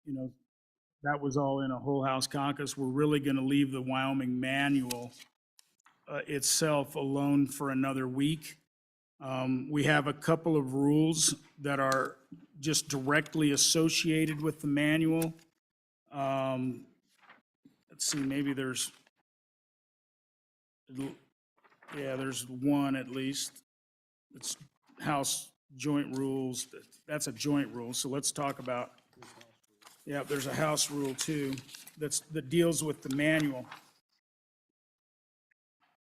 you know, that was all in a whole house caucus. We're really going to leave the Wyoming manual itself alone for another week. We have a couple of rules that are just directly associated with the manual. Let's see, maybe there's one at least. It's House Joint Rules. That's a joint rule, so let's talk about, yeah, there's a House rule too that deals with the manual.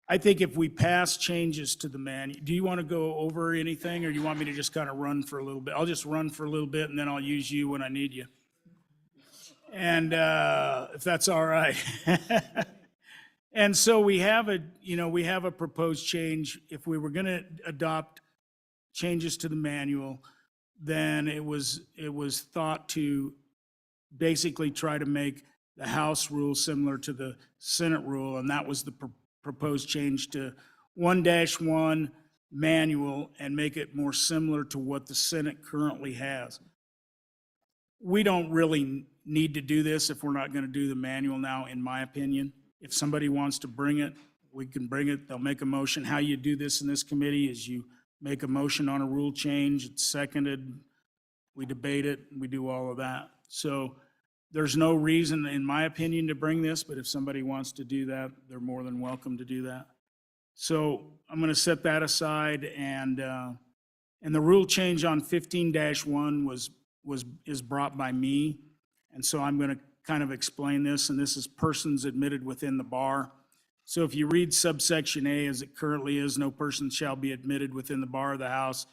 I think if we pass changes to the manual, do you want to go over anything, or do you want me to just kind of run for a little bit? I'll just run for a little bit, and then I'll use you when I need you. And if that's all right. And so we have a proposed change. If we were going to adopt changes to the manual, then it was thought to basically try to make the House rule similar to the Senate rule, and that was the proposed change to 1-1 manual and make it more similar to what the Senate currently has. We don't really need to do this if we're not going to do the manual now, in my opinion. If somebody wants to bring it, we can bring it. They'll make a motion. How you do this in this committee is you make a motion on a rule change, it's seconded, we debate it, we do all of that. So there's no reason, in my opinion, to bring this, but if somebody wants to do that, they're more than welcome to do that. So I'm going to set that aside, and the rule change on 15-1 is brought by me, and so I'm going to kind of explain this, and this is persons admitted within the bar. So if you read subsection A as it currently is, no person shall be admitted within the bar of the House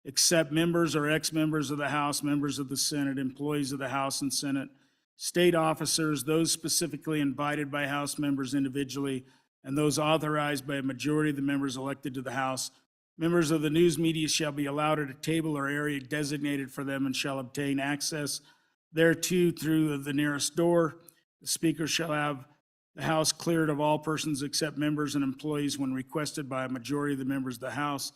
except members or ex-members of the House, members of the Senate, employees of the House and Senate, state officers, those specifically invited by House members individually, and those authorized by a majority of the members elected to the House. Members of the news media shall be allowed at a table or area designated for them and shall obtain access thereto through the nearest door. The Speaker shall have the House cleared of all persons except members and employees when requested by a majority of the members of the House.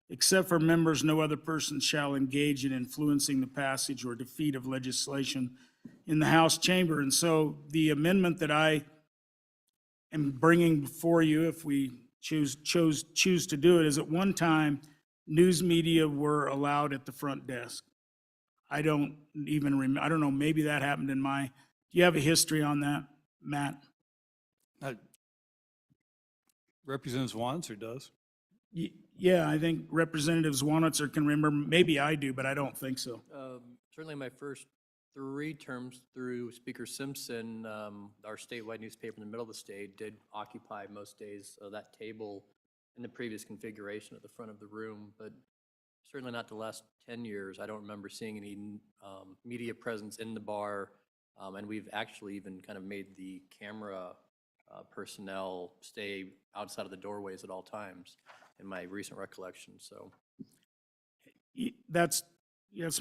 Except for members, no other person shall engage in influencing the passage or defeat of legislation in the House chamber. And so the amendment that I am bringing before you, if we choose to do it, is at one time, news media were allowed at the front desk. I don't know, maybe that happened in do you have a history on that, Matt? Representative Wanitzer does. Yeah, I think Representatives Wanitzer can remember. Maybe I do, but I don't think so. Certainly my first 3 terms through Speaker Simpson, our statewide newspaper in the middle of the state did occupy most days of that table in the previous configuration at the front of the room, but certainly not the last 10 years. I don't remember seeing any media presence in the bar, and we've actually even kind of made the camera personnel stay outside of the doorways at all times in my recent recollection. So that's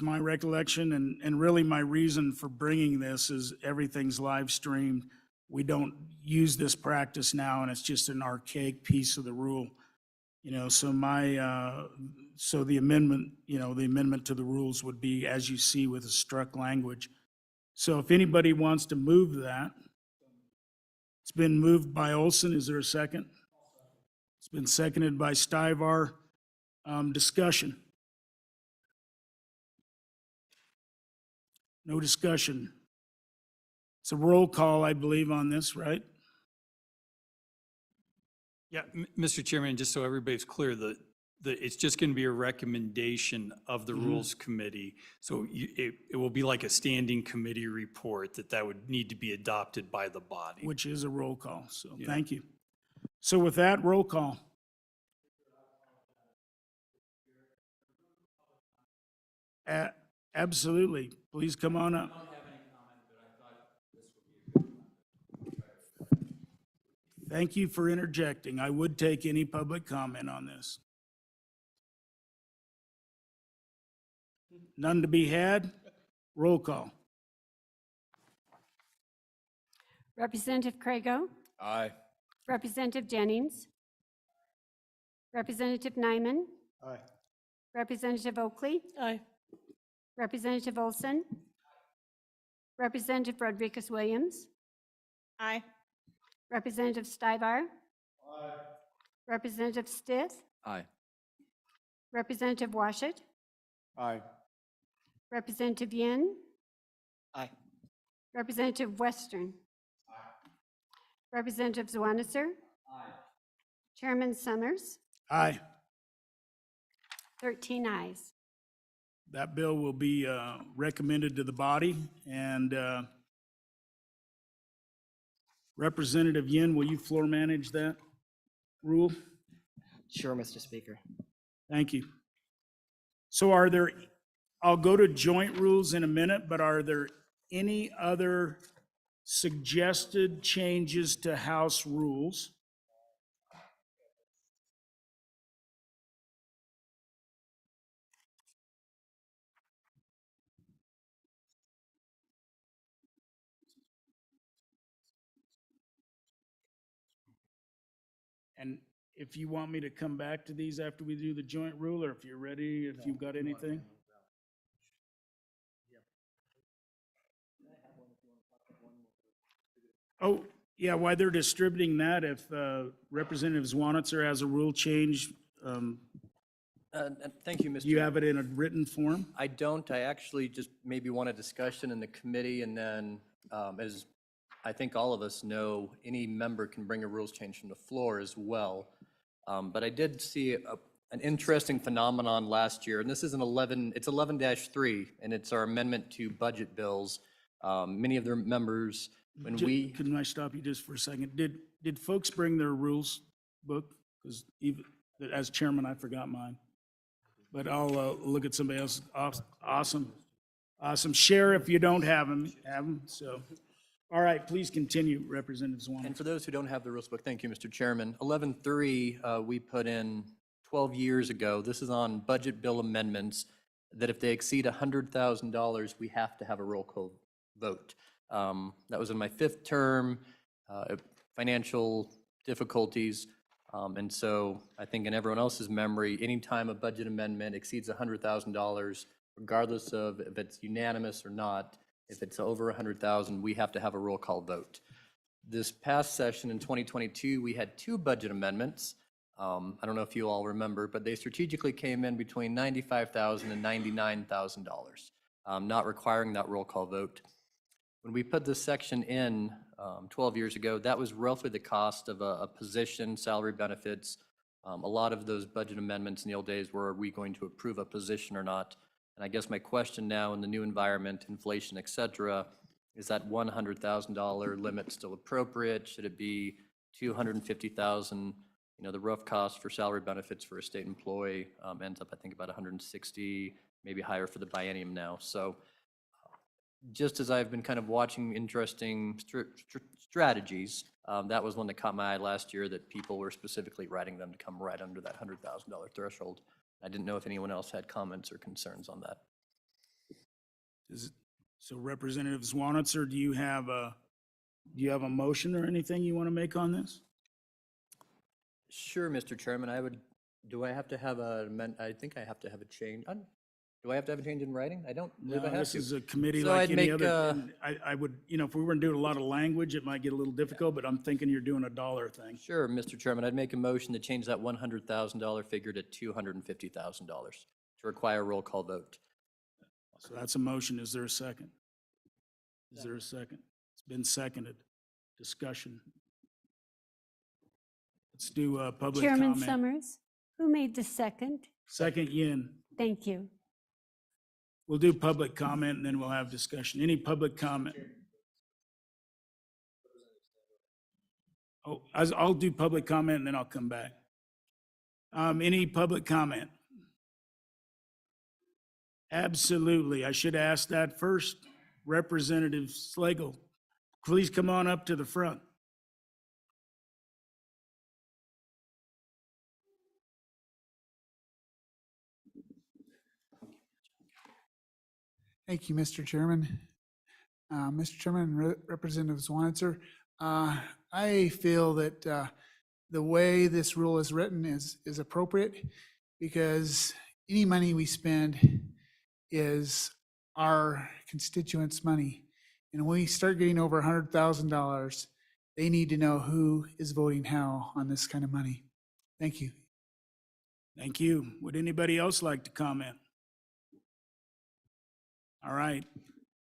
my recollection, and really my reason for bringing this is everything's live streamed. We don't use this practice now, and it's just an archaic piece of the rule. So the amendment to the rules would be as you see with the struck language. So if anybody wants to move that, it's been moved by Olson. Is there a second? It's been seconded by Stivar. Discussion. No discussion. It's a roll call, I believe, on this, right? Yeah, Mr. Chairman, just so everybody's clear, it's just going to be a recommendation of the Rules Committee. So it will be like a standing committee report that would need to be adopted by the body. Which is a roll call, so Yeah. Thank you. So with that, roll call. Absolutely. Please come on up. Thank you for interjecting. I would take any public comment on this. None to be had? Roll call. Representative Crago, Aye. Representative Jennings, Representative Nyman, Aye. Representative Oakley, Aye. Representative Olson, Representative Rodriguez Williams. Aye. Representative Stivire. Representative Stith. Aye. Representative Washut. Aye. Representative Yin. Aye. Representative Western. Representative Zwanitzer. Chairman Summers. Aye. 13 ayes. That bill will be recommended to the body, and Representative Yin, will you floor manage that rule? Sure, Mr. Speaker. Thank you. So are there, I'll go to joint rules in a minute, but are there any other suggested changes to House rules? And if you want me to come back to these after we do the joint rule, or if you're ready, if you've got anything? Oh, yeah, while they're distributing that, if Representative Zwanitzer has a rule change, Thank you, Mr. you have it in a written form? I don't. I actually just maybe want a discussion in the committee, and then, as I think all of us know, any member can bring a rules change from the floor as well. But I did see an interesting phenomenon last year, and this is it's 11-3, and it's our amendment to budget bills. Many of their members, when we, Can I stop you just for a second? Did folks bring their rules book? Because even, as chairman, I forgot mine. But I'll look at somebody else. Awesome. Awesome. Share if you don't have them, so. All right, please continue, Representative Zwan. and for those who don't have the rules book, thank you, Mr. Chairman. 11-3, we put in 12 years ago. This is on budget bill amendments, that if they exceed $100,000, we have to have a roll call vote. That was in my 5th term, financial difficulties. And so I think in everyone else's memory, anytime a budget amendment exceeds $100,000, regardless of if it's unanimous or not, if it's over 100,000, we have to have a roll call vote. This past session in 2022, we had 2 budget amendments. I don't know if you all remember, but they strategically came in between $95,000 and $99,000, not requiring that roll call vote. When we put this section in 12 years ago, that was roughly the cost of a position, salary benefits. A lot of those budget amendments in the old days were, are we going to approve a position or not? And I guess my question now in the new environment, inflation, et cetera, is that $100,000 limit still appropriate? Should it be $250,000? You know, the rough cost for salary benefits for a state employee ends up, I think, about 160, maybe higher for the biennium now. So just as I've been kind of watching interesting strategies, that was one that caught my eye last year, that people were specifically writing them to come right under that $100,000 threshold. I didn't know if anyone else had comments or concerns on that. So Representative Zwanitzer, do you have a motion or anything you want to make on this? Sure, Mr. Chairman, do I have to have I think I have to have a change. Do I have to have a change in writing? I don't believe I No, have this to. is a committee So like I'd any make, other. And I would, if we were doing a lot of language, it might get a little difficult, but I'm thinking you're doing a dollar thing. Sure, Mr. Chairman, I'd make a motion to change that $100,000 figure to $250,000 to require a roll call vote. So that's a motion. Is there a second? Is there a second? It's been seconded. Discussion. Let's do public Chairman comment. Summers, who made the second? Second, Yin. Thank you. We'll do public comment and then we'll have discussion. Any public comment? Oh, I'll do public comment and then I'll come back. Any public comment? Absolutely. I should ask that first. Representative Slagle, please come on up to the front. Thank you, Mr. Chairman. Mr. Chairman, Representative Zwanitzer, I feel that the way this rule is written is appropriate, because any money we spend is our constituents' money. And when we start getting over $100,000, they need to know who is voting how on this kind of money. Thank you. Thank you. Would anybody else like to comment? All right,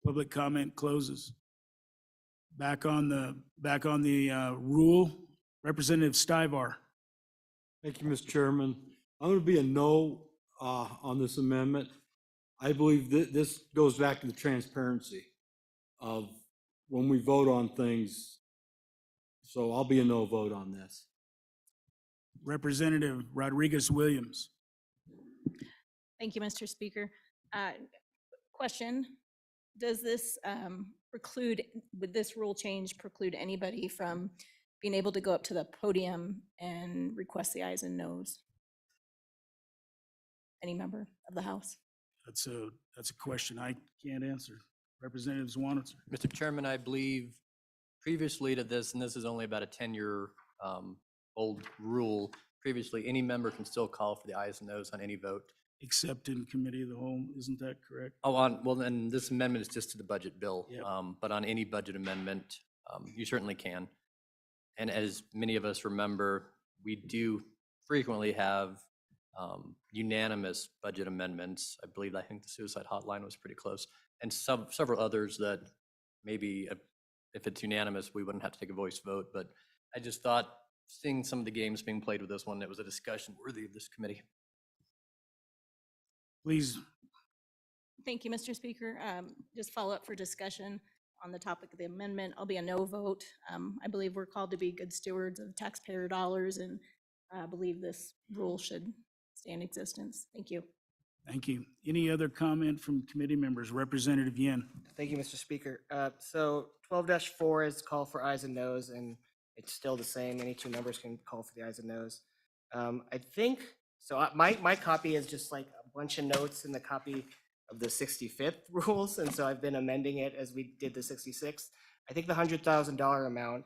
public comment closes. Back on the rule, Representative Stivar. Thank you, Mr. Chairman. I'm going to be a no on this amendment. I believe that this goes back to the transparency of when we vote on things. So I'll be a no vote on this. Representative Rodriguez Williams. Thank you, Mr. Speaker. Question, does this preclude, would this rule change preclude anybody from being able to go up to the podium and request the ayes and noes? Any member of the House? That's a question I can't answer. Representative Zwanitzer. Mr. Chairman, I believe previously to this, and this is only about a 10-year old rule, previously, any member can still call for the ayes and noes on any vote. Except in committee of the whole, isn't that correct? Oh, well, then this amendment is just to the budget bill. Yep. But on any budget amendment, you certainly can. And as many of us remember, we do frequently have unanimous budget amendments. I think the suicide hotline was pretty close. And several others that maybe if it's unanimous, we wouldn't have to take a voice vote. But I just thought, seeing some of the games being played with this one, it was a discussion worthy of this committee. Please, Thank you, Mr. Speaker. Just follow up for discussion on the topic of the amendment. I'll be a no vote. I believe we're called to be good stewards of taxpayer dollars, and I believe this rule should stay in existence. Thank you. thank you. Any other comment from committee members? Representative Yen. Thank you, Mr. Speaker. So 12-4 is call for ayes and noes, and it's still the same. Any two members can call for the ayes and noes. I think, so my copy is just like a bunch of notes in the copy of the 65th rules, and so I've been amending it as we did the 66th. I think the $100,000 amount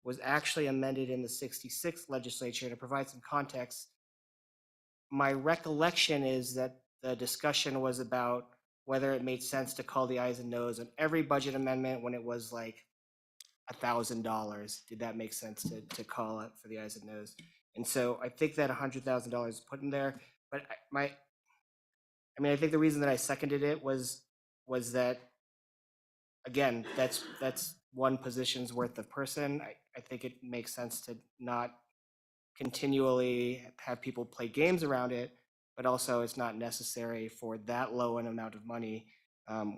was actually amended in the 66th legislature. To provide some context, my recollection is that the discussion was about whether it made sense to call the ayes and noes on every budget amendment when it was like $1,000. Did that make sense to call it for the ayes and noes? And so I think that $100,000 is put in there, but I think the reason that I seconded it was that, again, that's one position's worth of person. I think it makes sense to not continually have people play games around it, but also it's not necessary for that low an amount of money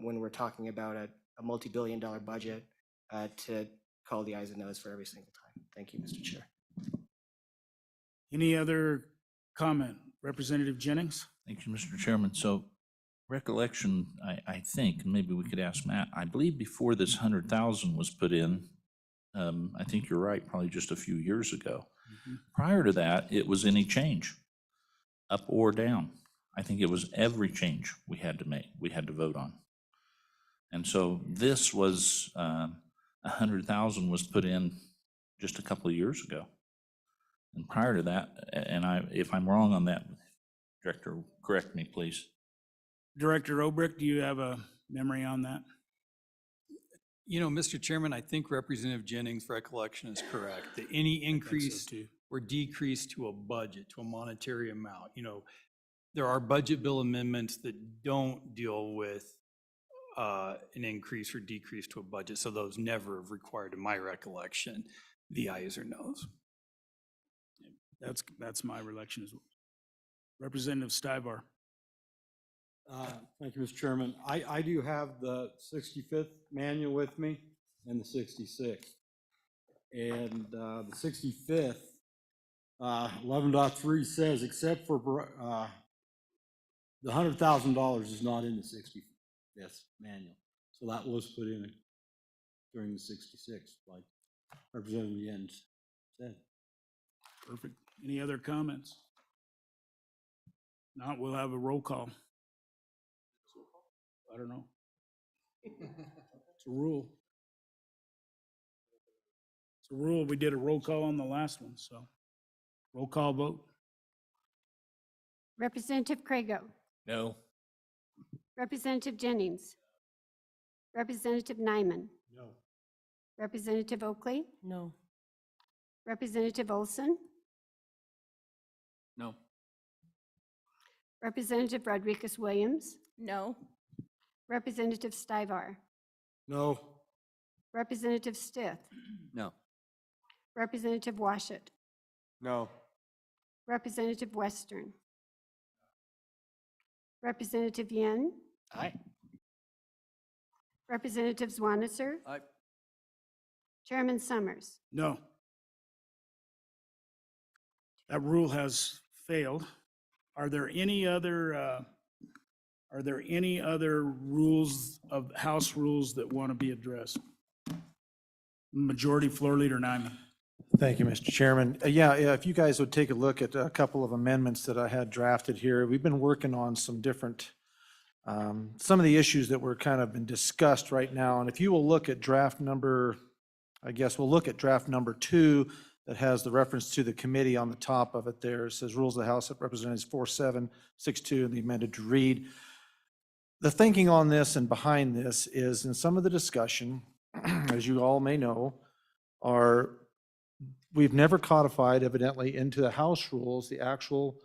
when we're talking about a multi-billion-dollar budget to call the ayes and noes for every single time. Thank you, Mr. Chair. Any other comment? Representative Jennings? Thank you, Mr. Chairman. So recollection, I think, and maybe we could ask Matt, I believe before this 100,000 was put in, I think you're right, probably just a few years ago. Prior to that, it was any change, up or down. I think it was every change we had to make, we had to vote on. And so this was, 100,000 was put in just a couple of years ago. And prior to that, and if I'm wrong on that, Director, correct me, please. Director Obrick, do you have a memory on that? You know, Mr. Chairman, I think Representative Jennings' recollection is correct, that any increase too. or decrease to a budget, to a monetary amount, there are budget bill amendments that don't deal with an increase or decrease to a budget, so those never have required, in my recollection, the ayes or noes. That's my recollection as well. Representative Stivar. Thank you, Mr. Chairman. I do have the 65th manual with me and the 66th. And the 65th, 11.3 says, except for the $100,000 is not in the 65th manual. So that was put in during the 66th, like Representative Jens said. Perfect. Any other comments? Not, we'll have a roll call. I don't know. It's a rule. It's a rule. We did a roll call on the last one, so roll call vote. Representative Crago, No. Representative Jennings, Representative Nyman, No. Representative Oakley, No. Representative Olson, No. Representative Rodriguez Williams, No. Representative Stivar, No. Representative Stith, No. Representative Washut, No. Representative Western, Representative Yen, Aye. Representative Zwanitzer, Aye. Chairman Summers. No. That rule has failed. Are there any other rules of, House rules that want to be addressed? Majority Floor Leader Nyman. Thank you, Mr. Chairman. Yeah, if you guys would take a look at a couple of amendments that I had drafted here, we've been working on some different, some of the issues that were kind of been discussed right now. And if you will look at draft number, I guess we'll look at draft number 2 that has the reference to the committee on the top of it there. It says Rules of the House of Representatives 4762 and the amended to read. The thinking on this and behind this is in some of the discussion, as you all may know, we've never codified evidently into the House rules the actual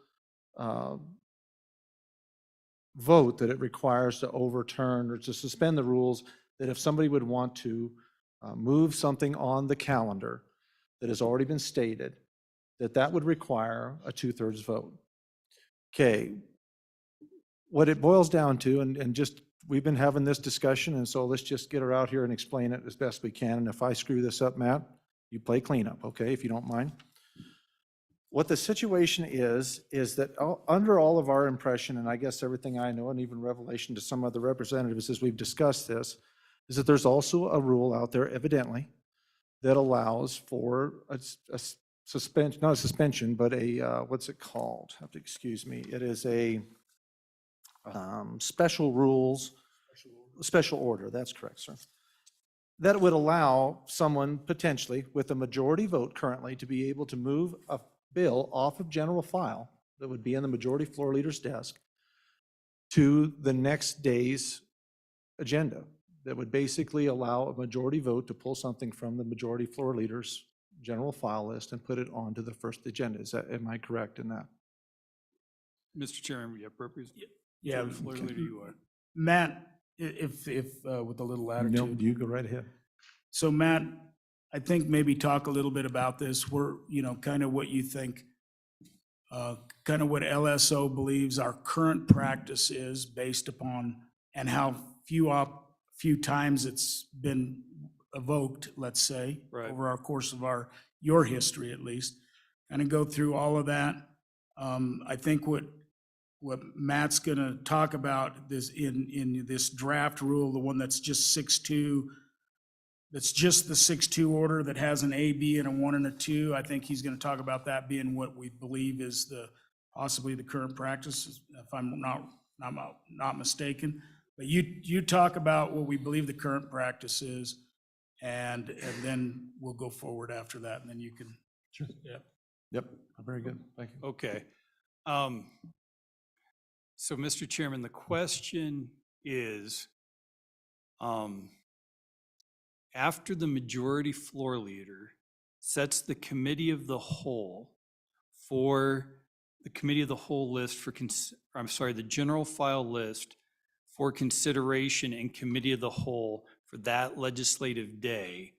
vote that it requires to overturn or to suspend the rules, that if somebody would want to move something on the calendar that has already been stated, that would require a 2/3 vote. Okay, what it boils down to, and just, we've been having this discussion, and so let's just get her out here and explain it as best we can. And if I screw this up, Matt, you play cleanup, okay, if you don't mind. What the situation is that under all of our impression, and I guess everything I know, and even revelation to some of the representatives as we've discussed this, is that there's also a rule out there evidently that allows for a suspension, not a suspension, but a, what's it called? Have to excuse me. It is a special rules, special order, that's correct, sir. That would allow someone potentially with a majority vote currently to be able to move a bill off of general file that would be in the majority floor leader's desk to the next day's agenda. That would basically allow a majority vote to pull something from the majority floor leader's general file list and put it onto the first agenda. Am I correct in that? Mr. Chairman, yep, Yeah, Majority Floor Leader, you are. Matt, if with a little No, latitude. you go right ahead. So Matt, I think maybe talk a little bit about this. We're, kind of what you think, kind of what LSO believes our current practice is based upon, and how few times it's been evoked, let's say, Right. over our course of your history at least, and go through all of that. I think what Matt's gonna talk about this in this draft rule, the one that's just 6-2, that's just the 6-2 order that has an A, B, and a 1 and a 2. I think he's gonna talk about that being what we believe is possibly the current practice, if I'm not mistaken. But you talk about what we believe the current practice is, and then we'll go forward after that, and then you can. Sure. Yeah. Yep, very good, thank you. Okay. So, Mr. Chairman, the question is, after the majority floor leader sets the committee of the whole list for, the general file list for consideration in committee of the whole for that legislative day,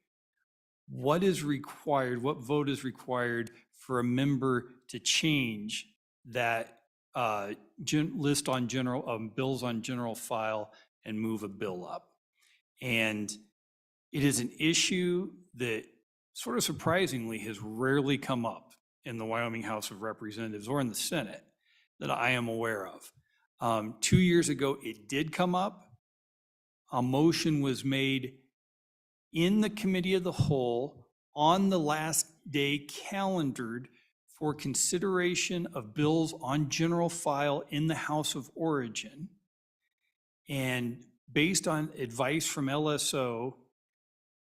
what is required, what vote is required for a member to change that list on bills on general file and move a bill up? And it is an issue that sort of surprisingly has rarely come up in the Wyoming House of Representatives or in the Senate that I am aware of. 2 years ago, it did come up. A motion was made in the committee of the whole on the last day calendared for consideration of bills on general file in the House of Origin. And based on advice from LSO,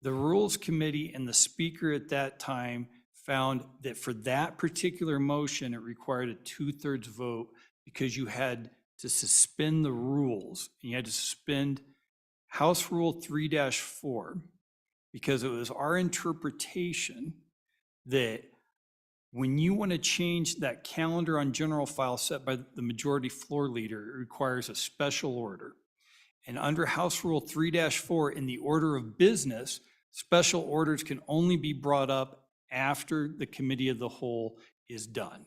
the Rules Committee and the Speaker at that time found that for that particular motion, it required a 2/3 vote because you had to suspend the rules. And you had to suspend House Rule 3-4, because it was our interpretation that when you want to change that calendar on general file set by the majority floor leader, it requires a special order. And under House Rule 3-4, in the order of business, special orders can only be brought up after the committee of the whole is done.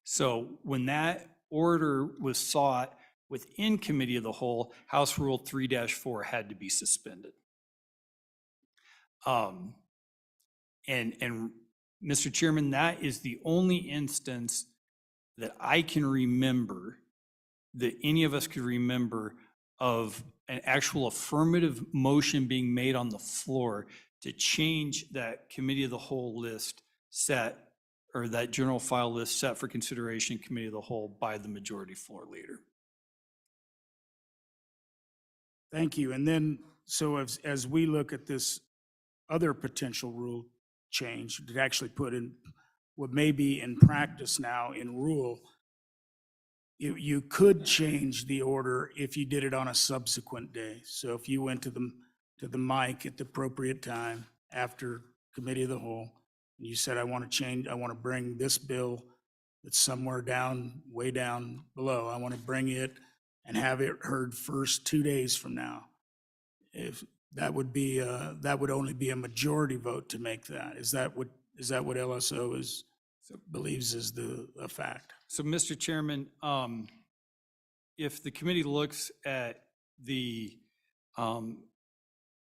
So when that order was sought within committee of the whole, House Rule 3-4 had to be suspended. And Mr. Chairman, that is the only instance that I can remember, that any of us could remember, of an actual affirmative motion being made on the floor to change that committee of the whole list set, or that general file list set for consideration in committee of the whole by the majority floor leader. Thank you. And then, so as we look at this other potential rule change to actually put in what may be in practice now in rule, you could change the order if you did it on a subsequent day. So if you went to the mic at the appropriate time after committee of the whole, and you said, I want to bring this bill that's somewhere down, way down below, I want to bring it and have it heard first 2 days from now. If that would be, that would only be a majority vote to make that. Is that what LSO believes is a fact? So, Mr. Chairman, if the committee looks at the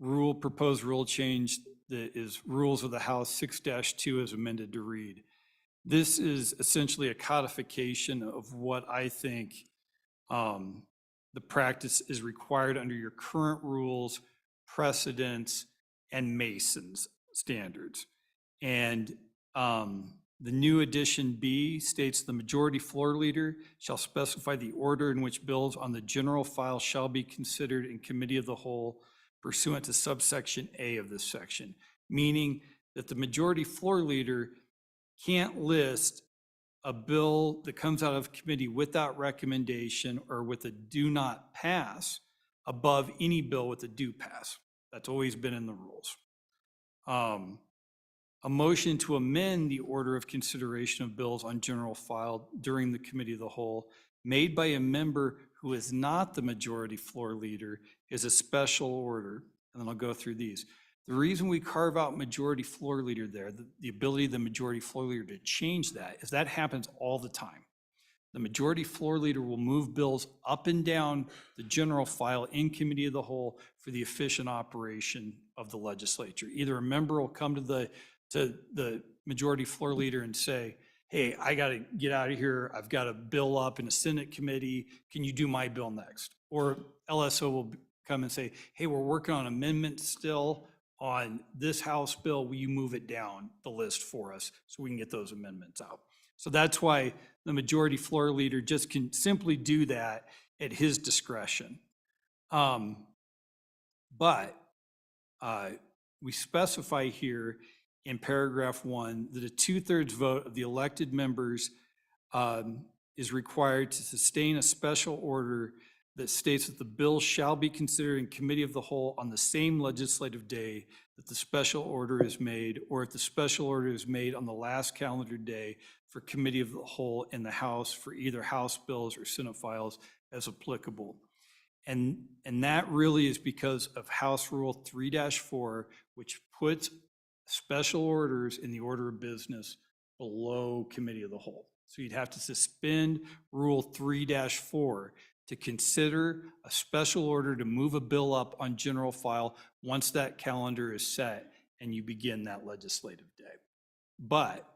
proposed rule change that is Rules of the House 6-2 as amended to read, this is essentially a codification of what I think the practice is required under your current rules, precedents, and Mason's standards. And the new addition B states the majority floor leader shall specify the order in which bills on the general file shall be considered in committee of the whole pursuant to subsection A of this section, meaning that the majority floor leader can't list a bill that comes out of committee without recommendation or with a do not pass above any bill with a do pass. That's always been in the rules. A motion to amend the order of consideration of bills on general file during the committee of the whole made by a member who is not the majority floor leader is a special order. And then I'll go through these. The reason we carve out majority floor leader there, the ability of the majority floor leader to change that, is that happens all the time. The majority floor leader will move bills up and down the general file in committee of the whole for the efficient operation of the legislature. Either a member will come to the majority floor leader and say, hey, I got to get out of here. I've got a bill up in a Senate committee. Can you do my bill next? Or LSO will come and say, hey, we're working on amendments still on this House bill. Will you move it down the list for us so we can get those amendments out? So that's why the majority floor leader just can simply do that at his discretion. But we specify here in paragraph 1 that a 2/3 vote of the elected members is required to sustain a special order that states that the bill shall be considered in committee of the whole on the same legislative day that the special order is made, or if the special order is made on the last calendar day for committee of the whole in the House for either House bills or Senate files as applicable. And that really is because of House Rule 3-4, which puts special orders in the order of business below committee of the whole. So you'd have to suspend Rule 3-4 to consider a special order to move a bill up on general file once that calendar is set and you begin that legislative day. But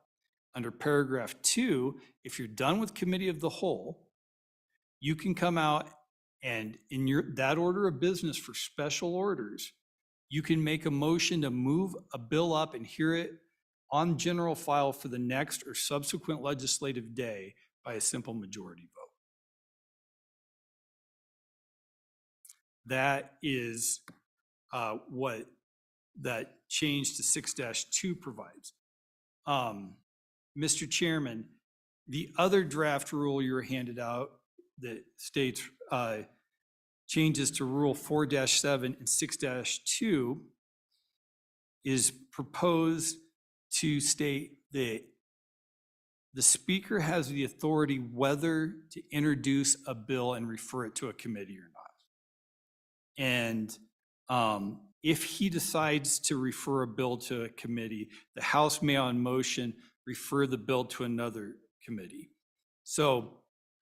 under paragraph 2, if you're done with committee of the whole, you can come out and in that order of business for special orders, you can make a motion to move a bill up and hear it on general file for the next or subsequent legislative day by a simple majority vote. That is what that change to 6-2 provides. Mr. Chairman, the other draft rule you were handed out that states changes to Rule 4-7 and 6-2 is proposed to state that the speaker has the authority whether to introduce a bill and refer it to a committee or not. And if he decides to refer a bill to a committee, the House may on motion refer the bill to another committee. So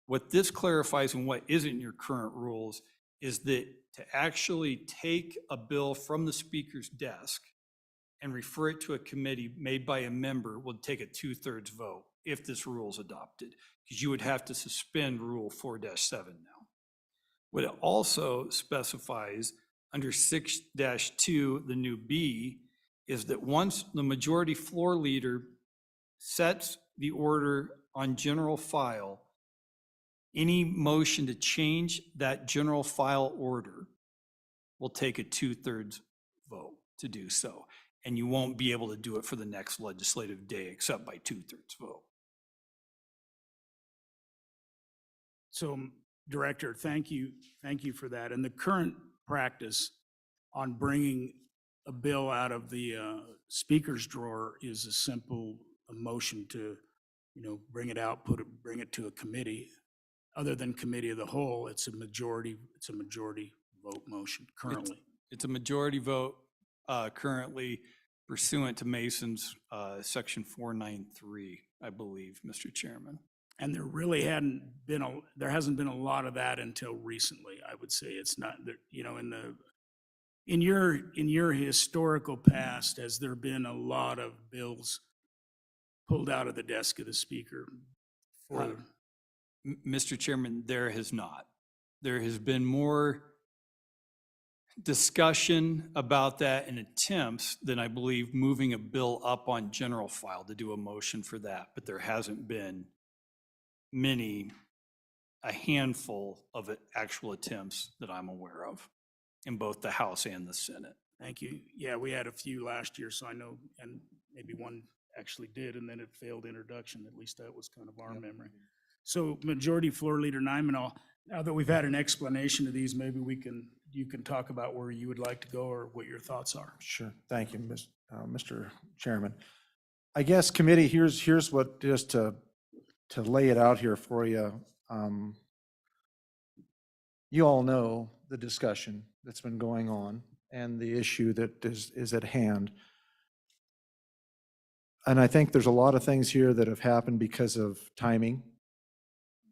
what this clarifies and what isn't in your current rules is that to actually take a bill from the speaker's desk and refer it to a committee made by a member will take a 2/3 vote if this rule is adopted, because you would have to suspend Rule 4-7 now. What it also specifies under 6-2, the new B, is that once the majority floor leader sets the order on general file, any motion to change that general file order will take a 2/3 vote to do so. And you won't be able to do it for the next legislative day except by 2/3 vote. So, Director, thank you for that. And the current practice on bringing a bill out of the speaker's drawer is a simple motion to, bring it out, bring it to a committee. Other than committee of the whole, it's a majority vote motion currently. It's a majority vote currently pursuant to Mason's Section 493, I believe, Mr. Chairman. And there really there hasn't been a lot of that until recently, I would say. It's not, in your historical past, has there been a lot of bills pulled out of the desk of the speaker for? Mr. Chairman, there has not. There has been more discussion about that and attempts than I believe moving a bill up on general file to do a motion for that, but there hasn't been a handful of actual attempts that I'm aware of in both the House and the Senate. Thank you. Yeah, we had a few last year, so I know, and maybe one actually did, and then it failed introduction. At least that was kind of our memory. So Majority Floor Leader Nyman, now that we've had an explanation of these, maybe you can talk about where you would like to go or what your thoughts are. Sure. Thank you, Mr. Chairman. I guess committee, here's what, just to lay it out here for you. You all know the discussion that's been going on and the issue that is at hand. And I think there's a lot of things here that have happened because of timing,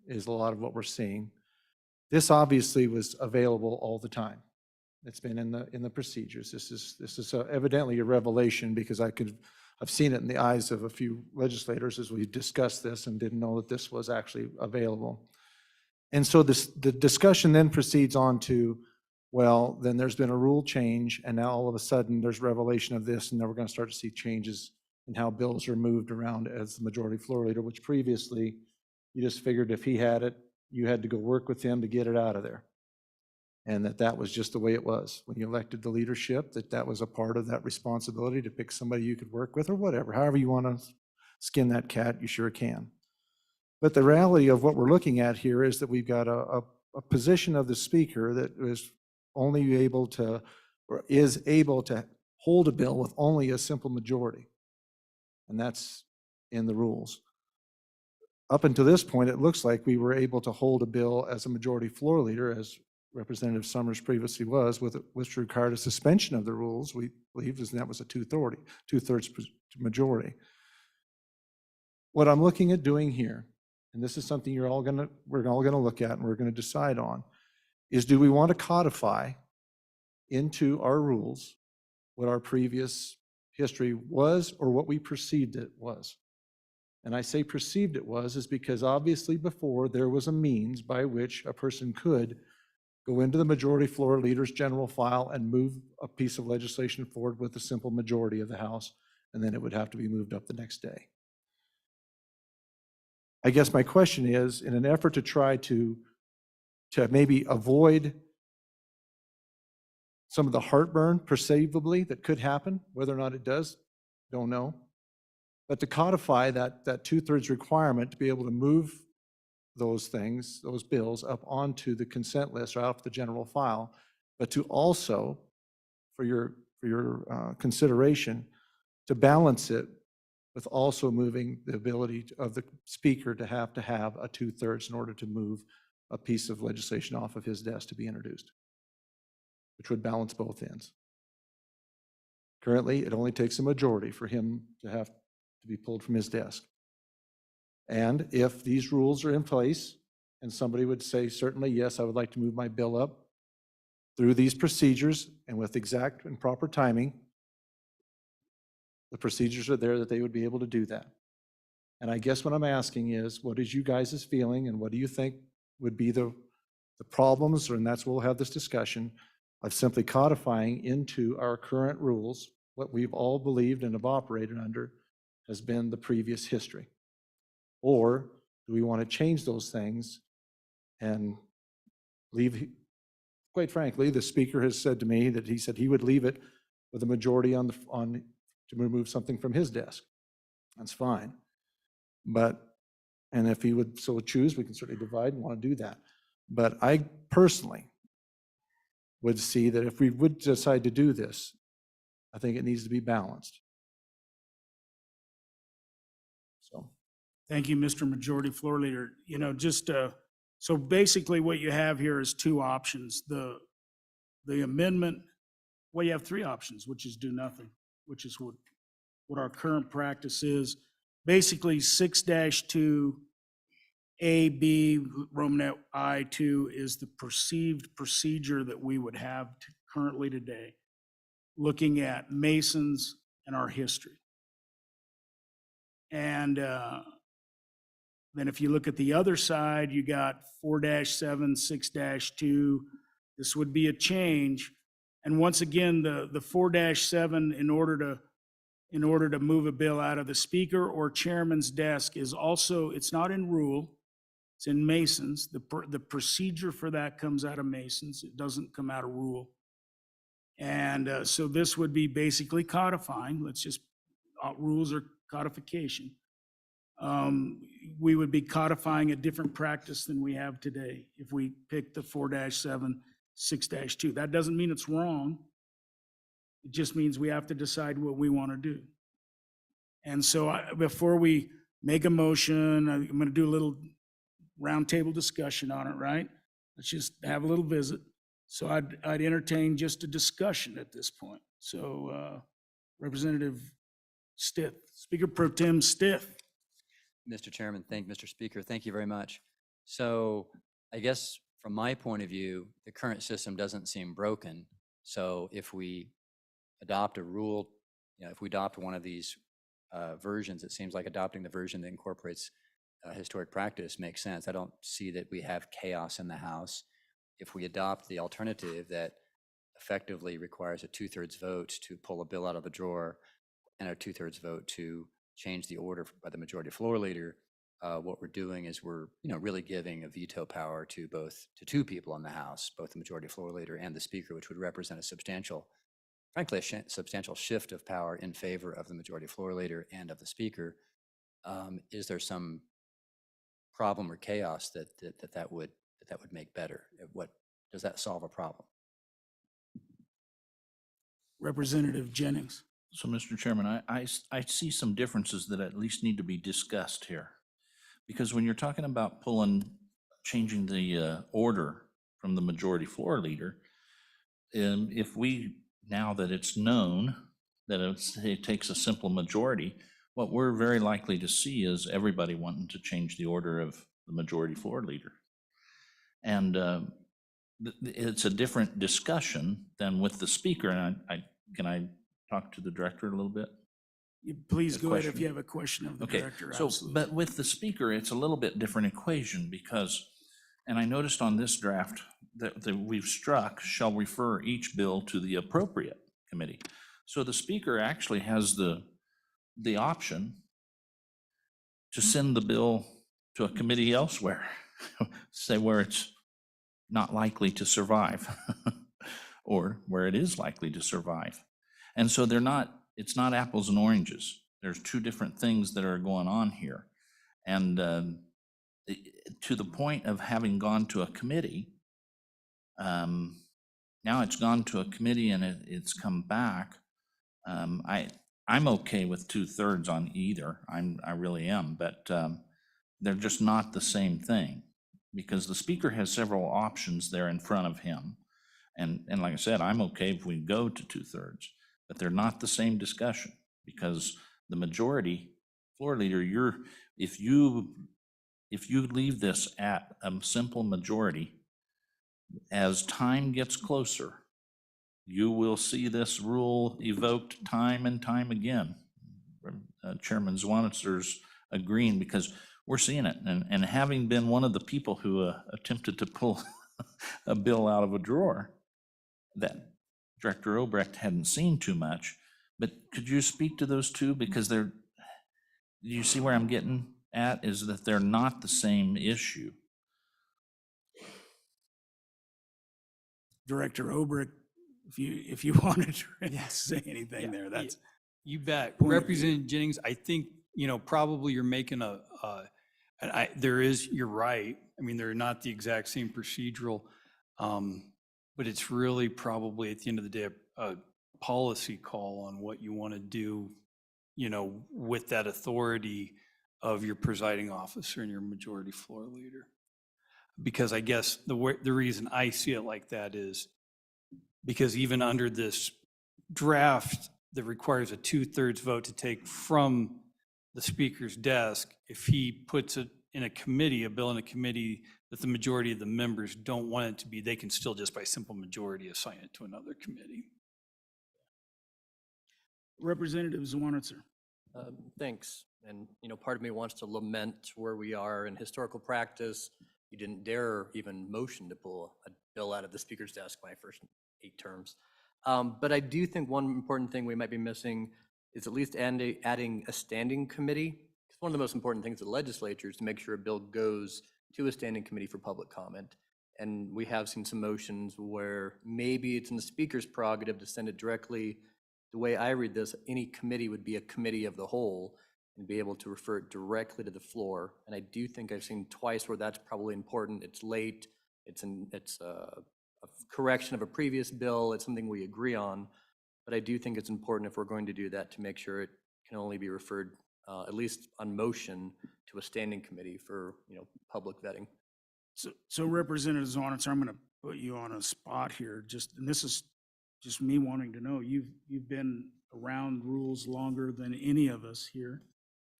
is a lot of what we're seeing. This obviously was available all the time. It's been in the procedures. This is evidently a revelation, because I've seen it in the eyes of a few legislators as we discussed this and didn't know that this was actually available. And so the discussion then proceeds on to, well, then there's been a rule change, and now all of a sudden there's revelation of this, and then we're going to start to see changes in how bills are moved around as the majority floor leader, which previously you just figured if he had it, you had to go work with him to get it out of there. And that was just the way it was. When you elected the leadership, that was a part of that responsibility to pick somebody you could work with or whatever. However you want to skin that cat, you sure can. But the reality of what we're looking at here is that we've got a position of the speaker that is only able to, or is able to hold a bill with only a simple majority. And that's in the rules. Up until this point, it looks like we were able to hold a bill as a majority floor leader, as Representative Summers previously was, which required a suspension of the rules, we believe, and that was a 2/3 majority. What I'm looking at doing here, and this is something we're all gonna look at and we're gonna decide on, is do we want to codify into our rules what our previous history was or what we perceived it was? And I say perceived it was is because obviously before there was a means by which a person could go into the majority floor leader's general file and move a piece of legislation forward with a simple majority of the House, and then it would have to be moved up the next day. I guess my question is, in an effort to try to maybe avoid some of the heartburn perceivably that could happen, whether or not it does, don't know, but to codify that 2/3 requirement to be able to move those things, those bills up onto the consent list or out of the general file, but to also, for your consideration, to balance it with also moving the ability of the speaker to have a 2/3 in order to move a piece of legislation off of his desk to be introduced, which would balance both ends. Currently, it only takes a majority for him to have to be pulled from his desk. And if these rules are in place and somebody would say, certainly, yes, I would like to move my bill up through these procedures and with exact and proper timing, the procedures are there that they would be able to do that. And I guess what I'm asking is, what is you guys' feeling and what do you think would be the problems, and that's where we'll have this discussion, of simply codifying into our current rules what we've all believed and have operated under has been the previous history? Or do we want to change those things and leave, quite frankly, the speaker has said to me that he said he would leave it with a majority to remove something from his desk. That's fine. But, and if he would so choose, we can certainly divide and want to do that. But I personally would see that if we would decide to do this, I think it needs to be balanced. So. Thank you, Mr. Majority Floor Leader. You know, just, so basically what you have here is two options. The amendment, well, you have three options, which is do nothing, which is what our current practice is. Basically, 6-2 AB, Romanet I-2 is the perceived procedure that we would have currently today, looking at Masons and our history. And then if you look at the other side, you got 4-7, 6-2. This would be a change. And once again, the 4-7, in order to move a bill out of the speaker or chairman's desk is also, it's not in rule, it's in Masons. The procedure for that comes out of Masons. It doesn't come out of rule. And so this would be basically codifying. Let's just, rules are codification. We would be codifying a different practice than we have today if we pick the 4-7, 6-2. That doesn't mean it's wrong. It just means we have to decide what we want to do. And so before we make a motion, I'm going to do a little roundtable discussion on it, right? Let's just have a little visit. So I'd entertain just a discussion at this point. So Representative Stith, Speaker Pro Tem Stith. Mr. Chairman, Mr. Speaker, thank you very much. So I guess from my point of view, the current system doesn't seem broken. So if we adopt a rule, if we adopt one of these versions, it seems like adopting the version that incorporates historic practice makes sense. I don't see that we have chaos in the House. If we adopt the alternative that effectively requires a 2/3 vote to pull a bill out of the drawer and a 2/3 vote to change the order by the majority floor leader, what we're doing is we're really giving a veto power to two people in the House, both the majority floor leader and the speaker, which would represent a substantial, frankly, a substantial shift of power in favor of the majority floor leader and of the speaker. Is there some problem or chaos that would make better? What does that solve a problem? Representative Jennings. So, Mr. Chairman, I see some differences that at least need to be discussed here. Because when you're talking about changing the order from the majority floor leader, if we, now that it's known that it takes a simple majority, what we're very likely to see is everybody wanting to change the order of the majority floor leader. And it's a different discussion than with the speaker. And can I talk to the director a little bit? Please go ahead if question. you have a question of the Okay, director. so, Absolutely. but with the speaker, it's a little bit different equation because, and I noticed on this draft that we've struck, shall refer each bill to the appropriate committee. So the speaker actually has the option to send the bill to a committee elsewhere, say where it's not likely to survive or where it is likely to survive. And so it's not apples and oranges. There's two different things that are going on here. And to the point of having gone to a committee, now it's gone to a committee and it's come back. I'm okay with 2/3 on either. I really am, but they're just not the same thing because the speaker has several options there in front of him. And like I said, I'm okay if we go to 2/3, but they're not the same discussion because the majority floor leader, if you leave this at a simple majority, as time gets closer, you will see this rule evoked time and time again. Chairman Zwanitser's agreeing because we're seeing it. And having been one of the people who attempted to pull a bill out of a drawer that Director Obrecht hadn't seen too much, but could you speak to those two? Because you see where I'm getting at is that they're not the same issue. Director Obrick, if you wanted to say anything there, that's. You bet. Point of view. Representative Jennings, I think, probably you're making you're right. I mean, they're not the exact same procedural, but it's really probably at the end of the day, a policy call on what you want to do, with that authority of your presiding officer and your majority floor leader. Because I guess the reason I see it like that is because even under this draft that requires a 2/3 vote to take from the speaker's desk, if he puts it in a committee, a bill in a committee that the majority of the members don't want it to be, they can still just by simple majority assign it to another committee. Representative Zwanitzer. Thanks. And, part of me wants to lament where we are in historical practice. You didn't dare even motion to pull a bill out of the speaker's desk my first 8 terms. But I do think one important thing we might be missing is at least adding a standing committee. It's one of the most important things of the legislature is to make sure a bill goes to a standing committee for public comment. And we have seen some motions where maybe it's in the speaker's prerogative to send it directly. The way I read this, any committee would be a committee of the whole and be able to refer it directly to the floor. And I do think I've seen twice where that's probably important. It's late, it's a correction of a previous bill, it's something we agree on. But I do think it's important if we're going to do that to make sure it can only be referred, at least on motion, to a standing committee for, public vetting. So Representative Zwanitzer, I'm going to put you on a spot here. And this is just me wanting to know, you've been around rules longer than any of us here.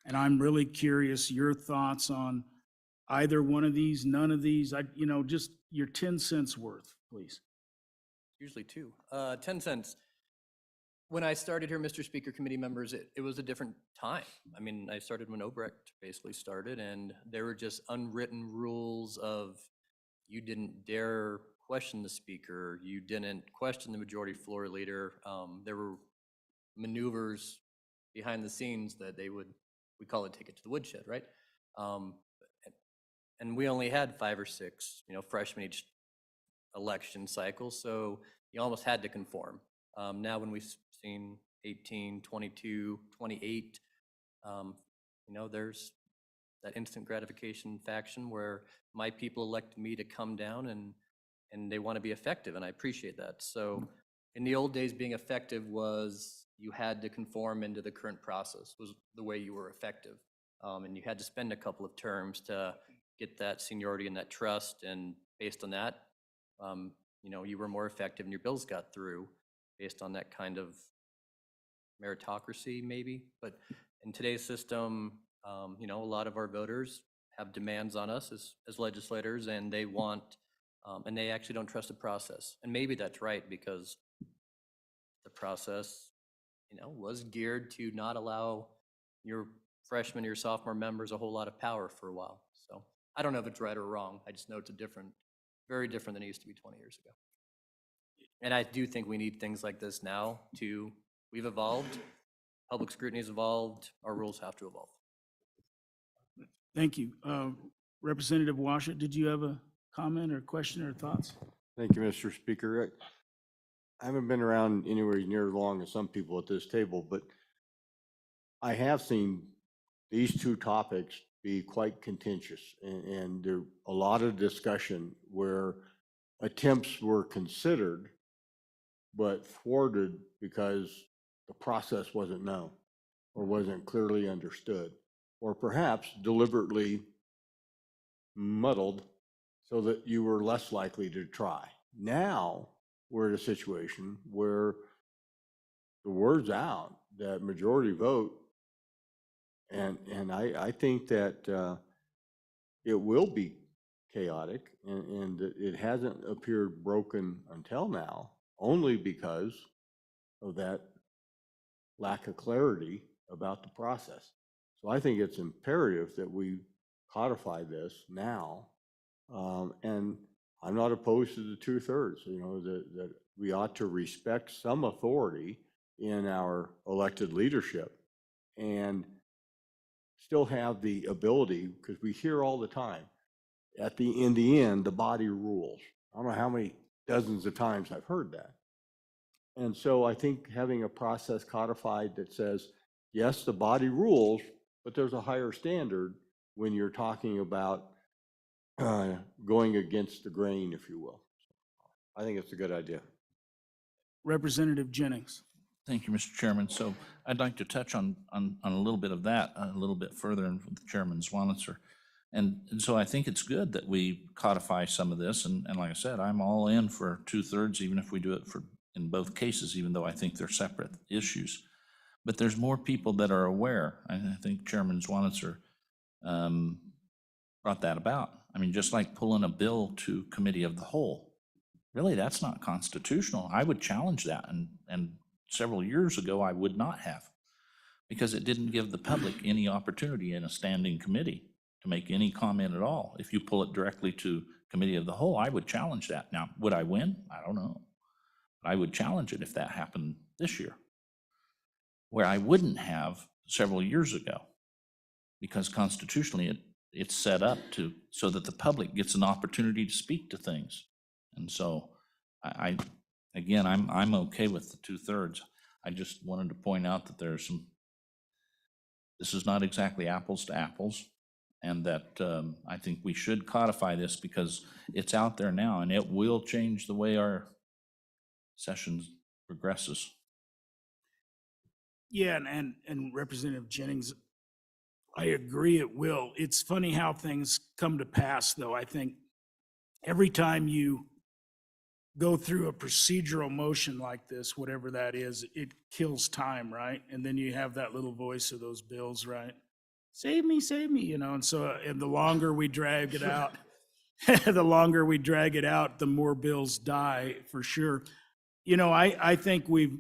And I'm really curious your thoughts on either one of these, none of these, just your 10 cents worth, please. Usually 2. 10 cents. When I started here, Mr. Speaker, committee members, it was a different time. I mean, I started when Obrecht basically started, and there were just unwritten rules of you didn't dare question the speaker, you didn't question the majority floor leader. There were maneuvers behind the scenes that we call it take it to the woodshed, right? And we only had 5 or 6, freshmen each election cycle, so you almost had to conform. Now when we've seen 18, 22, 28, there's that instant gratification faction where my people elected me to come down and they want to be effective, and I appreciate that. So in the old days, being effective was you had to conform into the current process, was the way you were effective. And you had to spend a couple of terms to get that seniority and that trust, and based on that, you were more effective and your bills got through based on that kind of meritocracy, maybe. But in today's system, a lot of our voters have demands on us as legislators, and they want, and they actually don't trust the process. And maybe that's right, because the process, was geared to not allow your freshman or your sophomore members a whole lot of power for a while. So I don't know if it's right or wrong. I just know it's very different than it used to be 20 years ago. And I do think we need things like this now we've evolved, public scrutiny has evolved, our rules have to evolve. Thank you. Representative Washut, did you have a comment or question or thoughts? Thank you, Mr. Speaker. I haven't been around anywhere near as long as some people at this table, but I have seen these 2 topics be quite contentious, and there a lot of discussion where attempts were considered but thwarted because the process wasn't known or wasn't clearly understood, or perhaps deliberately muddled so that you were less likely to try. Now, we're in a situation where the word's out that majority vote, and I think that it will be chaotic, and it hasn't appeared broken until now, only because of that lack of clarity about the process. So I think it's imperative that we codify this now. And I'm not opposed to the 2/3, that we ought to respect some authority in our elected leadership and still have the ability, because we hear all the time, in the end, the body rules. I don't know how many dozens of times I've heard that. And so I think having a process codified that says, yes, the body rules, but there's a higher standard when you're talking about going against the grain, if you will. I think it's a good idea. Representative Jennings. Thank you, Mr. Chairman. So I'd like to touch on a little bit of that a little bit further with Chairman Zwanitzer. And so I think it's good that we codify some of this. And like I said, I'm all in for 2/3, even if we do it in both cases, even though I think they're separate issues. But there's more people that are aware. I think Chairman Zwanitzer brought that about. I mean, just like pulling a bill to committee of the whole. Really, that's not constitutional. I would challenge that. And several years ago, I would not have, because it didn't give the public any opportunity in a standing committee to make any comment at all. If you pull it directly to committee of the whole, I would challenge that. Now, would I win? I don't know. But I would challenge it if that happened this year, where I wouldn't have several years ago, because constitutionally it's set up so that the public gets an opportunity to speak to things. And so again, I'm okay with the 2/3. I just wanted to point out that this is not exactly apples to apples, and that I think we should codify this because it's out there now, and it will change the way our sessions progresses. Yeah, and Representative Jennings, I agree it will. It's funny how things come to pass, though. I think every time you go through a procedural motion like this, whatever that is, it kills time, right? And then you have that little voice of those bills, right? Save me, and so, and the longer we drag it out, the more bills die, for sure. I think we've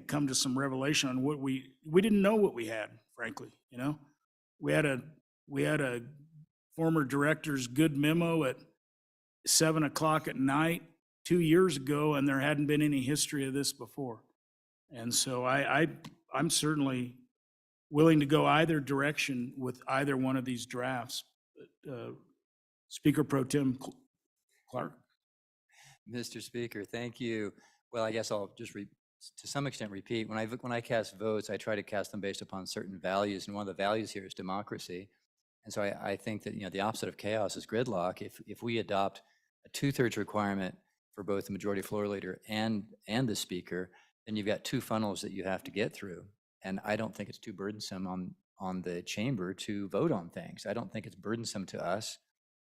come to some revelation on what we didn't know what we had, frankly. We had a former director's good memo at 7:00 at night 2 years ago, and there hadn't been any history of this before. And so I'm certainly willing to go either direction with either one of these drafts. Speaker Pro Tem Clark. Mr. Speaker, thank you. Well, I guess I'll just to some extent repeat. When I cast votes, I try to cast them based upon certain values, and one of the values here is democracy. And so I think that the opposite of chaos is gridlock. If we adopt a 2/3 requirement for both the majority floor leader and the speaker, then you've got two funnels that you have to get through. And I don't think it's too burdensome on the chamber to vote on things. I don't think it's burdensome to us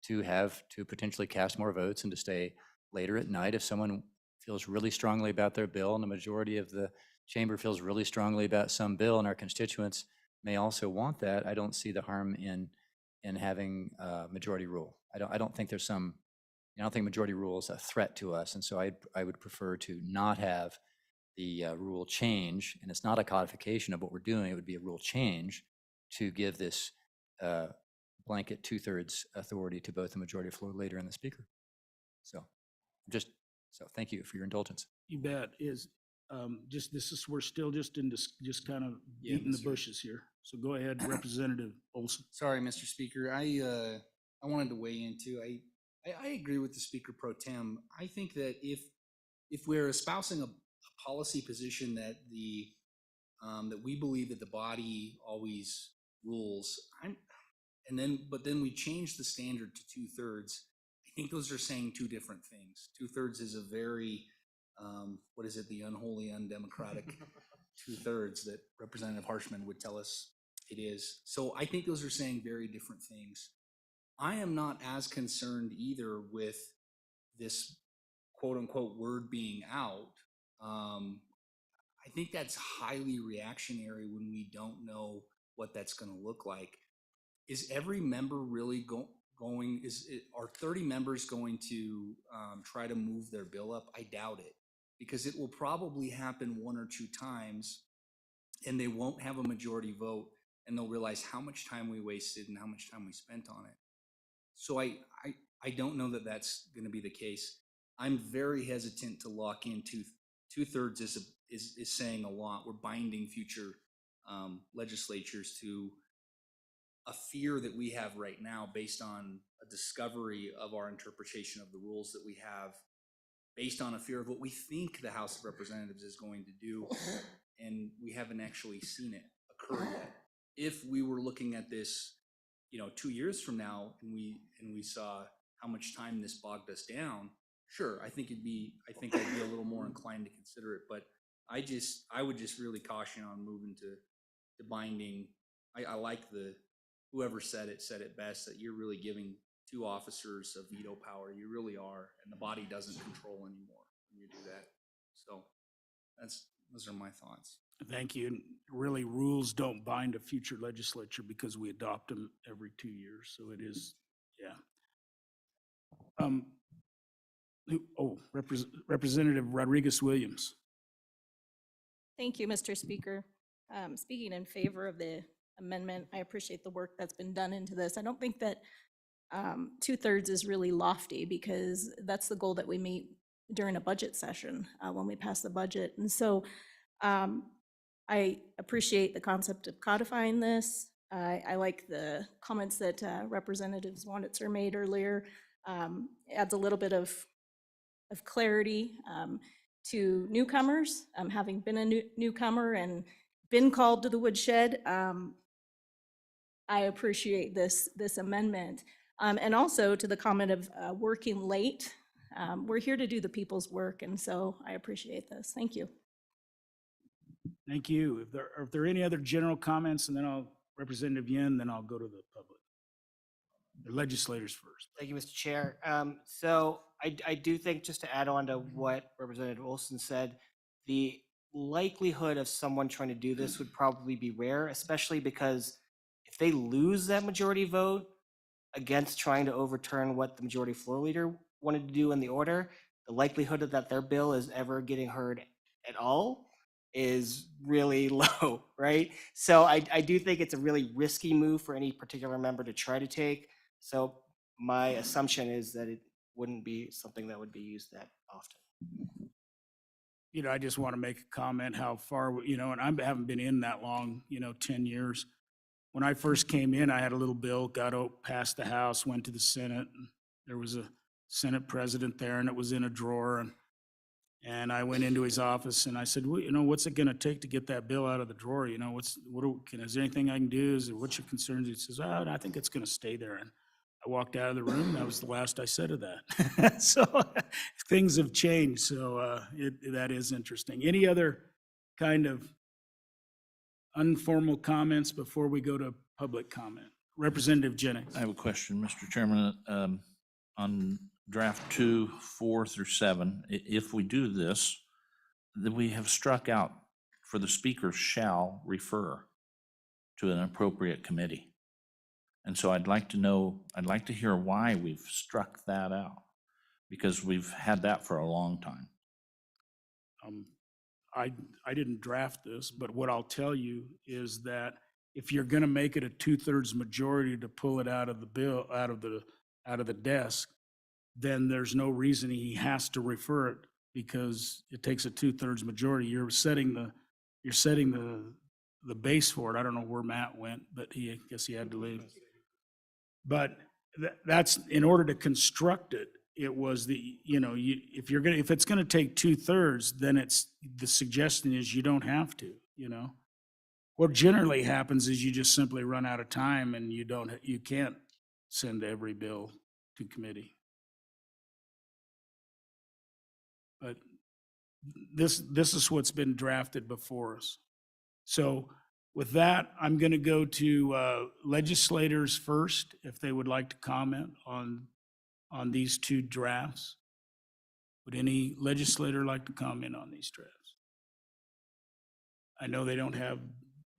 to have to potentially cast more votes and to stay later at night if someone feels really strongly about their bill and the majority of the chamber feels really strongly about some bill and our constituents may also want that. I don't see the harm in having a majority rule. I don't think majority rule is a threat to us. And so I would prefer to not have the rule change, and it's not a codification of what we're doing. It would be a rule change to give this blanket 2/3 authority to both the majority floor leader and the speaker. So thank you for your indulgence. You bet. We're still just kind of beating the bushes here. So go ahead, Representative Olson. Sorry, Mr. Speaker. I wanted to weigh in too. I agree with the Speaker Pro Tem. I think that if we're espousing a policy position that that we believe that the body always rules, but then we changed the standard to 2/3. I think those are saying two different things. 2/3 is a very, what is it, the unholy, undemocratic 2/3 that Representative Harshman would tell us it is. So I think those are saying very different things. I am not as concerned either with this quote unquote word being out. I think that's highly reactionary when we don't know what that's going to look like. Is every member really are 30 members going to try to move their bill up? I doubt it, because it will probably happen one or two times and they won't have a majority vote, and they'll realize how much time we wasted and how much time we spent on it. So I don't know that that's going to be the case. I'm very hesitant to lock in 2/3 is saying a lot. We're binding future legislatures to a fear that we have right now based on a discovery of our interpretation of the rules that we have, based on a fear of what we think the House of Representatives is going to do, and we haven't actually seen it occur yet. If we were looking at this, 2 years from now, and we saw how much time this bogged us down, sure, I think I'd be a little more inclined to consider it. But I would just really caution on moving to binding. I like whoever said it best, that you're really giving two officers a veto power. You really are, and the body doesn't control anymore when you do that. So those are my thoughts. Thank you. And really, rules don't bind a future legislature because we adopt them every 2 years. So it is, yeah. Representative Rodriguez Williams. Thank you, Mr. Speaker. Speaking in favor of the amendment, I appreciate the work that's been done into this. I don't think that 2/3 is really lofty, because that's the goal that we meet during a budget session when we pass the budget. And so I appreciate the concept of codifying this. I like the comments that Representative Zwanitzer made earlier. Adds a little bit of clarity to newcomers. Having been a newcomer and been called to the woodshed, I appreciate this amendment. And also to the comment of working late. We're here to do the people's work, and so I appreciate this. Thank you. Thank you. If there are any other general comments, and then Representative Yen, then I'll go to the public. The legislators first. Thank you, Mr. Chair. So I do think, just to add on to what Representative Olson said, the likelihood of someone trying to do this would probably be rare, especially because if they lose that majority vote against trying to overturn what the majority floor leader wanted to do in the order, the likelihood that their bill is ever getting heard at all is really low, right? So I do think it's a really risky move for any particular member to try to take. So my assumption is that it wouldn't be something that would be used that often. I just want to make a comment how far, and I haven't been in that long, 10 years. When I first came in, I had a little bill, got past the House, went to the Senate. And there was a Senate president there, and it was in a drawer. And I went into his office and I said, well, what's it going to take to get that bill out of the drawer? Is there anything I can do? What's your concerns? He says, I think it's going to stay there. And I walked out of the room. That was the last I said of that. So things have changed. So that is interesting. Any other kind of informal comments before we go to public comment? Representative Jennings. I have a question, Mr. Chairman. On draft 2, 4 through 7, if we do this, then we have struck out for the speaker shall refer to an appropriate committee. And so I'd like to hear why we've struck that out, because we've had that for a long time. I didn't draft this, but what I'll tell you is that if you're going to make it a 2/3 majority to pull it out of the bill, out of the desk, then there's no reason he has to refer it, because it takes a 2/3 majority. You're setting the base for it. I don't know where Matt went, but I guess he had to leave. But that's in order to construct it. It was if it's going to take 2/3, then the suggestion is you don't have to. what generally happens is you just simply run out of time and you can't send every bill to committee. But this is what's been drafted before us. So with that, I'm going to go to legislators first, if they would like to comment on these two drafts. Would any legislator like to comment on these drafts? I know they don't have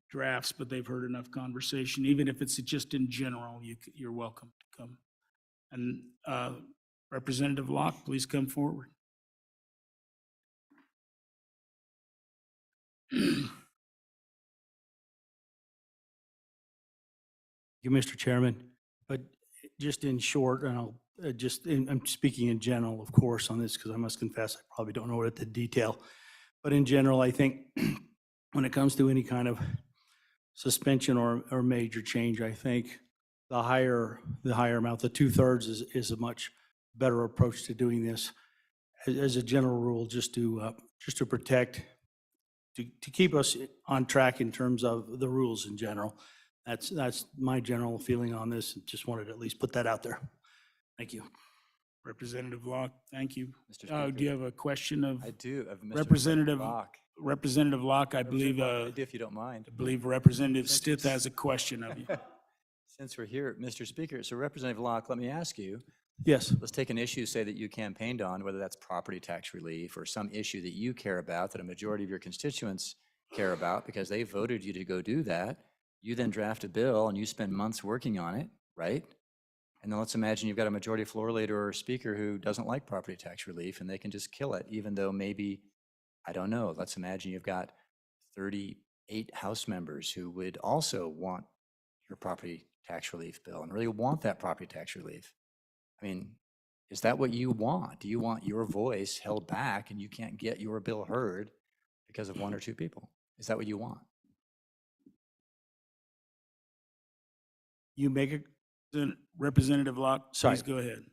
drafts, but they've heard enough conversation. Even if it's just in general, you're welcome to come. And Representative Locke, please come forward. You, Mr. Chairman, but just in short, and I'll I'm speaking in general, of course, on this, because I must confess, I probably don't know it at the detail. But in general, I think when it comes to any kind of suspension or major change, I think the higher amount, the 2/3 is a much better approach to doing this as a general rule, just to protect, to keep us on track in terms of the rules in general. That's my general feeling on this. Just wanted to at least put that out there. Thank you. Representative Locke, thank you. Mr. Speaker. Do you have a question of I do, of Mr. Representative Locke. Representative Locke? I believe If you don't mind. Representative Stith has a question of you. Since we're here, Mr. Speaker, so Representative Locke, let me ask you, Yes. let's take an issue, say, that you campaigned on, whether that's property tax relief or some issue that you care about, that a majority of your constituents care about, because they voted you to go do that. You then draft a bill and you spend months working on it, right? And then let's imagine you've got a majority floor leader or speaker who doesn't like property tax relief, and they can just kill it, even though maybe, I don't know, let's imagine you've got 38 House members who would also want your property tax relief bill and really want that property tax relief. I mean, is that what you want? Do you want your voice held back and you can't get your bill heard because of one or two people? Is that what you want? You make a, Representative Locke, Sorry. please go ahead.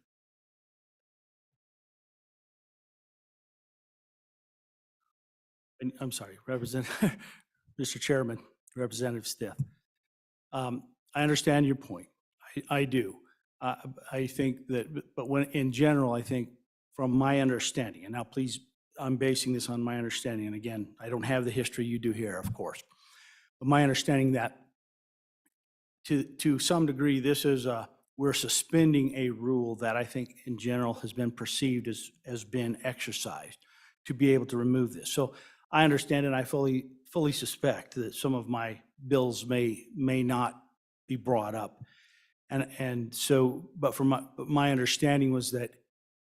I'm sorry, Mr. Chairman, Representative Stith. I understand your point. I do. I think that, but when, in general, I think from my understanding, and now please, I'm basing this on my understanding, and again, I don't have the history you do here, of course. But my understanding that to some degree, this is we're suspending a rule that I think in general has been perceived as been exercised to be able to remove this. So I understand, and I fully suspect that some of my bills may not be brought up. And so, but my understanding was that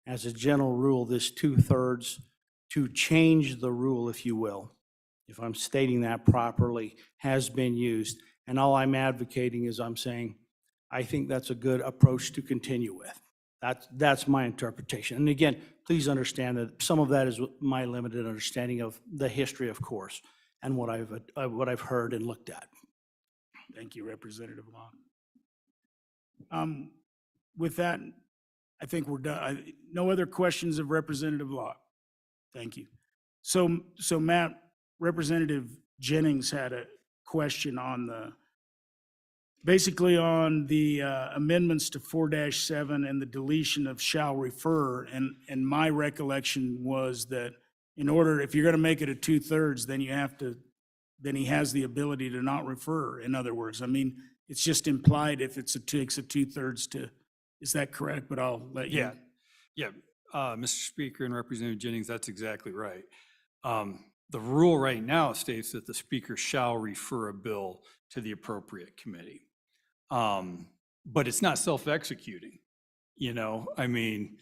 as a general rule, this 2/3 to change the rule, if you will, if I'm stating that properly, has been used. And all I'm advocating is I'm saying, I think that's a good approach to continue with. That's my interpretation. And again, please understand that some of that is my limited understanding of the history, of course, and what I've heard and looked at. Thank you, Representative Locke. With that, I think we're done. No other questions of Representative Locke? Thank you. So Matt, Representative Jennings had a question on basically on the amendments to 4-7 and the deletion of shall refer. And my recollection was that in order, if you're going to make it a 2/3, then he has the ability to not refer, in other words. I mean, it's just implied if takes a 2/3 to, is that correct? But I'll let you. Yeah, Mr. Speaker and Representative Jennings, that's exactly right. The rule right now states that the speaker shall refer a bill to the appropriate committee. But it's not self-executing, I mean,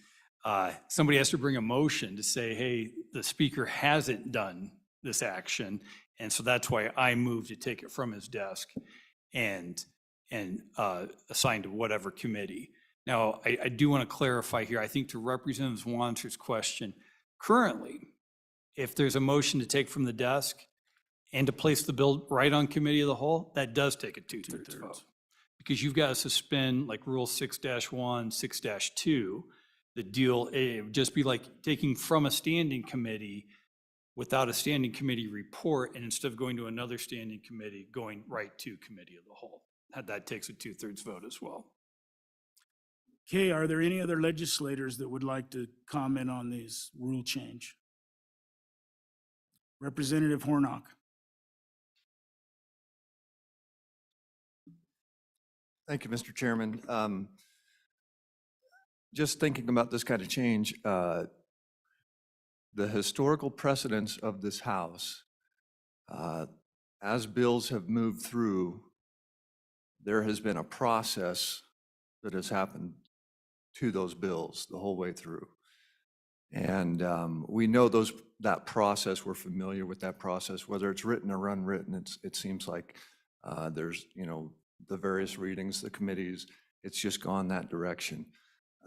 somebody has to bring a motion to say, hey, the speaker hasn't done this action, and so that's why I moved to take it from his desk and assign to whatever committee. Now, I do want to clarify here, I think to Representative Wanter's question, currently, if there's a motion to take from the desk and to place the bill right on committee of the whole, that does take a 2/3 vote. Because you've got to suspend like Rule 6-1, 6-2, the deal, it would just be like taking from a standing committee without a standing committee report, and instead of going to another standing committee, going right to committee of the whole. That takes a 2/3 vote as well. Okay, are there any other legislators that would like to comment on these rule change? Representative Hornock. Thank you, Mr. Chairman. Just thinking about this kind of change, the historical precedence of this House, as bills have moved through, there has been a process that has happened to those bills the whole way through. And we know that process, we're familiar with that process, whether it's written or unwritten, it seems like there's, the various readings, the committees, it's just gone that direction.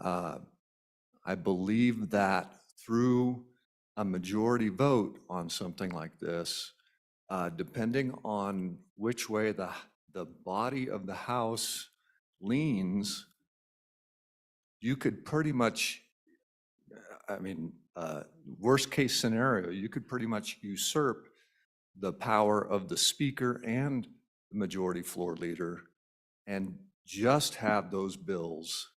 I believe that through a majority vote on something like this, depending on which way the body of the House leans, you could pretty much, worst case scenario, you could pretty much usurp the power of the Speaker and the Majority Floor Leader and just have those bills.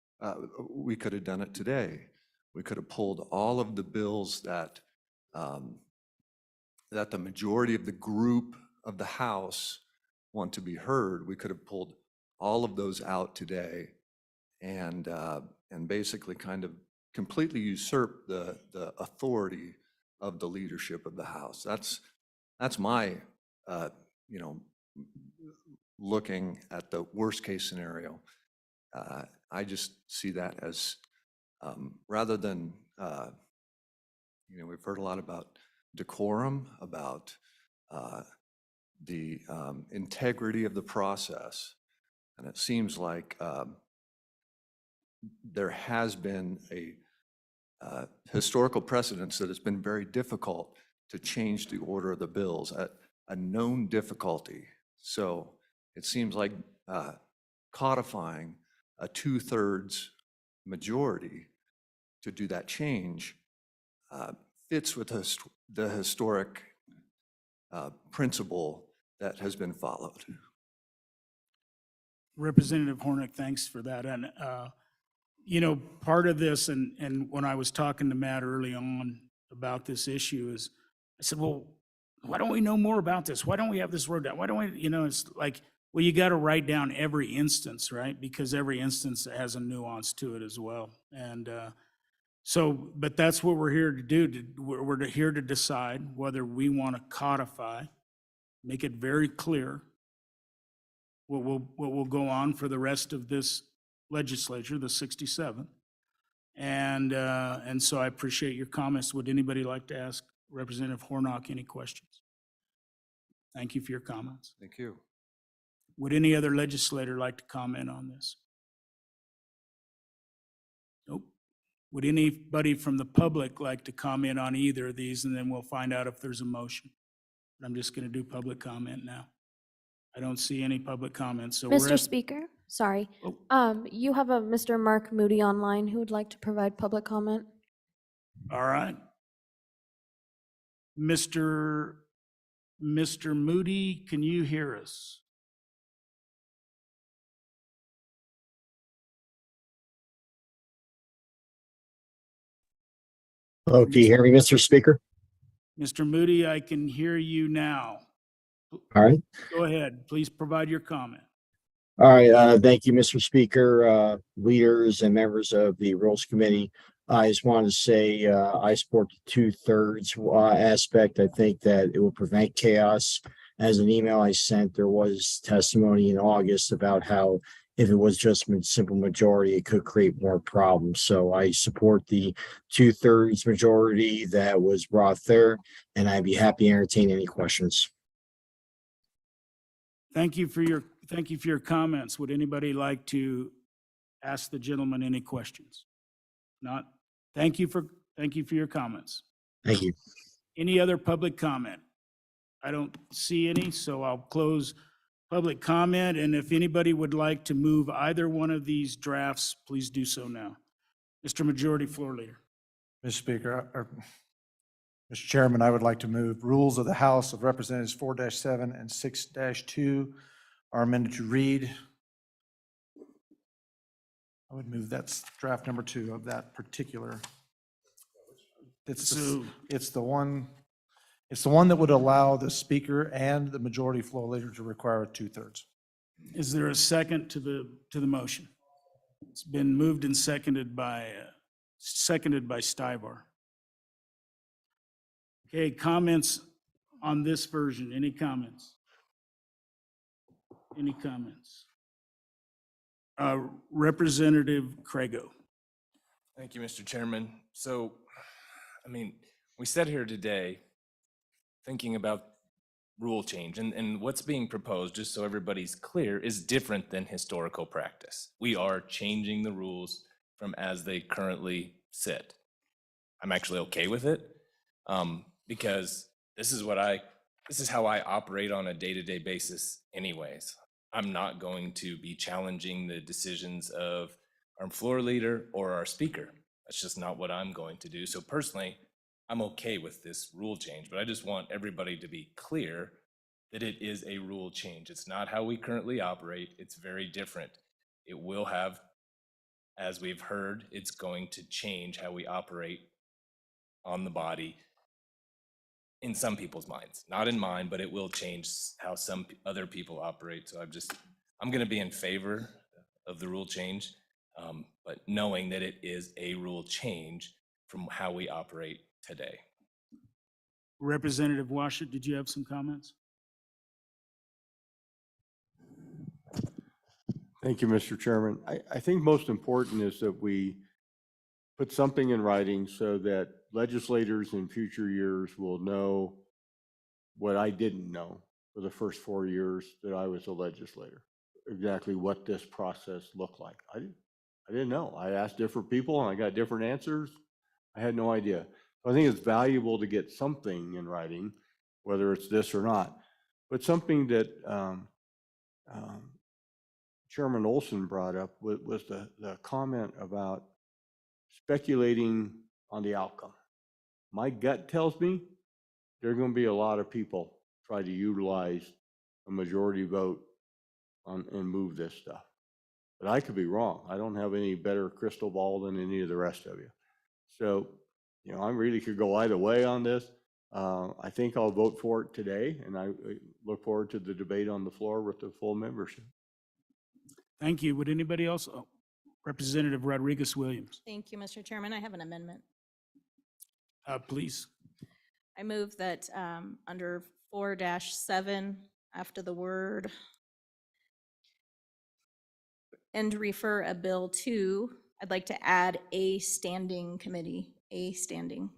We could have done it today. We could have pulled all of the bills that the majority of the group of the House want to be heard. We could have pulled all of those out today and basically kind of completely usurp the authority of the leadership of the House. That's my looking at the worst case scenario. I just see that as rather than we've heard a lot about decorum, about the integrity of the process, and it seems like there has been a historical precedence that it's been very difficult to change the order of the bills, a known difficulty. So it seems like codifying a 2/3 majority to do that change fits with the historic principle that has been followed. Representative Hornick, thanks for that. And, part of this, and when I was talking to Matt early on about this issue is, I said, well, why don't we know more about this? Why don't we have this wrote down? Why don't we, it's like, well, you got to write down every instance, right? Because every instance has a nuance to it as well. And but that's what we're here to do. We're here to decide whether we want to codify, make it very clear what will go on for the rest of this legislature, the 67th. And so I appreciate your comments. Would anybody like to ask Representative Hornock any questions? Thank you for your comments. Thank you. Would any other legislator like to comment on this? Nope. Would anybody from the public like to comment on either of these, and then we'll find out if there's a motion? I'm just going to do public comment now. I don't see any public comments, so Mr. Speaker, sorry. You have a Mr. Mark Moody online who would like to provide public comment. All right. Mr. Moody, can you hear us? Hello, can you hear me, Mr. Speaker? Mr. Moody, I can hear you now. All right. Go ahead. Please provide your comment. All right. Thank you, Mr. Speaker, leaders and members of the Rules Committee. I just wanted to say I support the 2/3 aspect. I think that it will prevent chaos. As an email I sent, there was testimony in August about how if it was just a simple majority, it could create more problems. So I support the 2/3 majority that was brought there, and I'd be happy to entertain any questions. Thank you for your comments. Would anybody like to ask the gentleman any questions? Not? Thank you for your comments. Thank you. Any other public comment? I don't see any, so I'll close public comment. And if anybody would like to move either one of these drafts, please do so now. Mr. Majority Floor Leader. Mr. Speaker, Mr. Chairman, I would like to move Rules of the House of Representatives 4-7 and 6-2 are amended to read. I would move that's draft number 2 of that particular. It's the one that would allow the speaker and the majority floor leader to require a 2/3. Is there a second to the motion? It's been moved and seconded by Stivar. Okay, comments on this version? Any comments? Any comments? Representative Crago. Thank you, Mr. Chairman. So, I mean, we sat here today thinking about rule change, and what's being proposed, just so everybody's clear, is different than historical practice. We are changing the rules from as they currently sit. I'm actually okay with it, because this is how I operate on a day-to-day basis anyways. I'm not going to be challenging the decisions of our floor leader or our speaker. That's just not what I'm going to do. So personally, I'm okay with this rule change, but I just want everybody to be clear that it is a rule change. It's not how we currently operate. It's very different. It will have, as we've heard, it's going to change how we operate on the body in some people's minds, not in mine, but it will change how some other people operate. So I'm going to be in favor of the rule change, but knowing that it is a rule change from how we operate today. Representative Washut, did you have some comments? Thank you, Mr. Chairman. I think most important is that we put something in writing so that legislators in future years will know what I didn't know for the first 4 years that I was a legislator, exactly what this process looked like. I didn't know. I asked different people and I got different answers. I had no idea. So I think it's valuable to get something in writing, whether it's this or not, but something that Chairman Olson brought up was the comment about speculating on the outcome. My gut tells me there are going to be a lot of people try to utilize a majority vote and move this stuff. But I could be wrong. I don't have any better crystal ball than any of the rest of you. So, I really could go either way on this. I think I'll vote for it today, and I look forward to the debate on the floor with the full membership. Thank you. Would anybody else? Oh, Representative Rodriguez Williams, Thank you, Mr. Chairman. I have an amendment. please. I move that under 4-7, after the word "and refer a bill to," I'd like to add "a standing committee," a standing.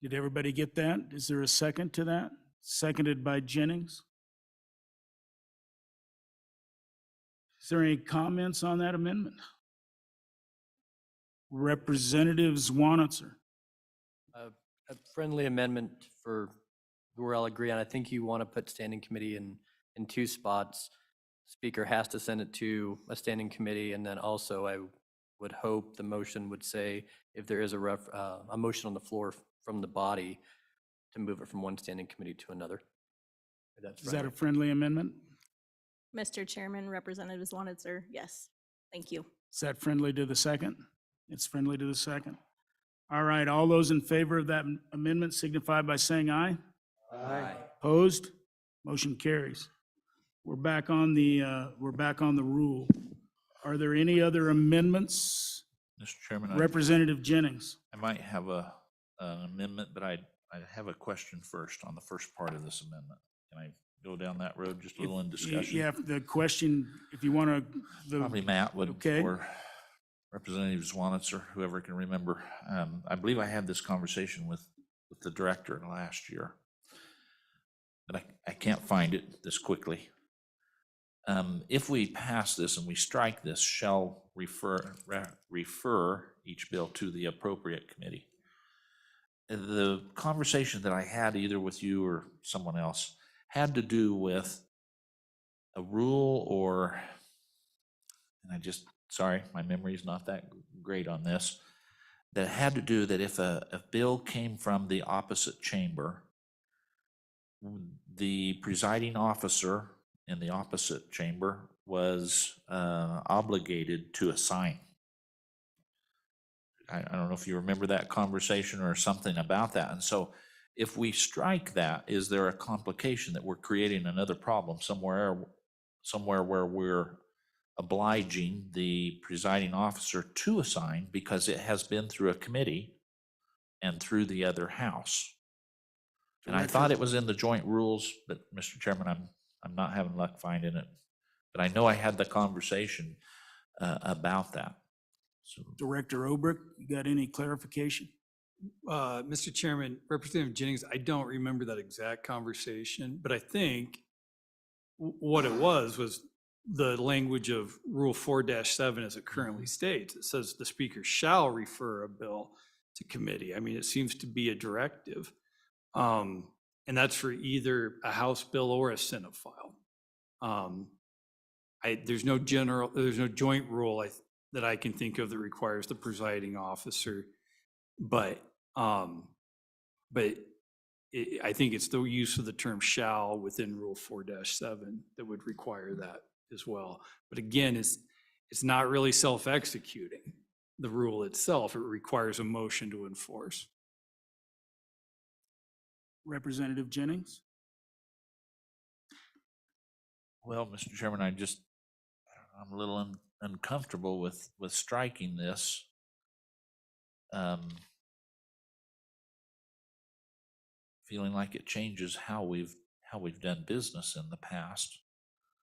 Did everybody get that? Is there a second to that? Seconded by Jennings. Is there any comments on that amendment? Representative Zwanitzer. A friendly amendment for, we're all agree on. I think you want to put standing committee in 2 spots. Speaker has to send it to a standing committee, and then also I would hope the motion would say if there is a motion on the floor from the body to move it from one standing committee to another. If that's Is that a friendly. friendly amendment? Mr. Chairman, Representative Zwanitzer, yes. Thank you. Is that friendly to the second? It's friendly to the second. All right, all those in favor of that amendment signify by saying aye. Aye. Opposed? Motion carries. We're back on the rule. Are there any other amendments? Mr. Chairman, Representative Jennings. I might have an amendment, but I have a question first on the first part of this amendment. Can I go down that road just a little in discussion? Yeah, the question, if you want to. Probably Matt would, Okay. or Representative Zwanitzer, whoever can remember. I believe I had this conversation with the director last year, but I can't find it this quickly. If we pass this and we strike this, shall refer each bill to the appropriate committee. The conversation that I had either with you or someone else had to do with a rule or, and sorry, my memory is not that great on this. that had to do that if a bill came from the opposite chamber, the presiding officer in the opposite chamber was obligated to assign. I don't know if you remember that conversation or something about that. And so if we strike that, is there a complication that we're creating another problem somewhere where we're obliging the presiding officer to assign because it has been through a committee and through the other house? And I thought it was in the joint rules, but Mr. Chairman, I'm not having luck finding it. But I know I had the conversation about that. So Director Obrick, you got any clarification? Mr. Chairman, Representative Jennings, I don't remember that exact conversation, but I think what it was the language of Rule 4-7 as it currently states. It says the speaker shall refer a bill to committee. I mean, it seems to be a directive. And that's for either a House bill or a Senate file. There's no joint rule that I can think of that requires the presiding officer, but I think it's the use of the term shall within Rule 4-7 that would require that as well. But again, it's not really self-executing, the rule itself. It requires a motion to enforce. Representative Jennings? well, Mr. Chairman, I'm a little uncomfortable with striking this. Feeling like it changes how we've done business in the past,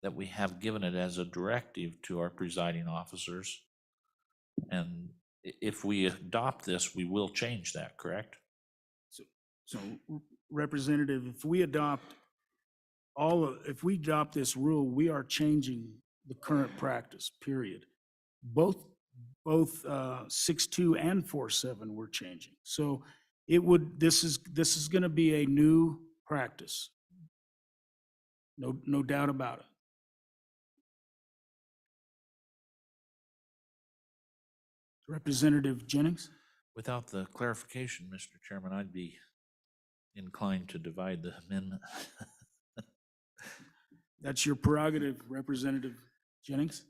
that we have given it as a directive to our presiding officers. And if we adopt this, we will change that, correct? So Representative, if we adopt this rule, we are changing the current practice, period. Both 6.2 and 4.7 we're changing. So this is going to be a new practice. No doubt about it. Representative Jennings? Without the clarification, Mr. Chairman, I'd be inclined to divide the amendment. That's your prerogative, Representative Jennings.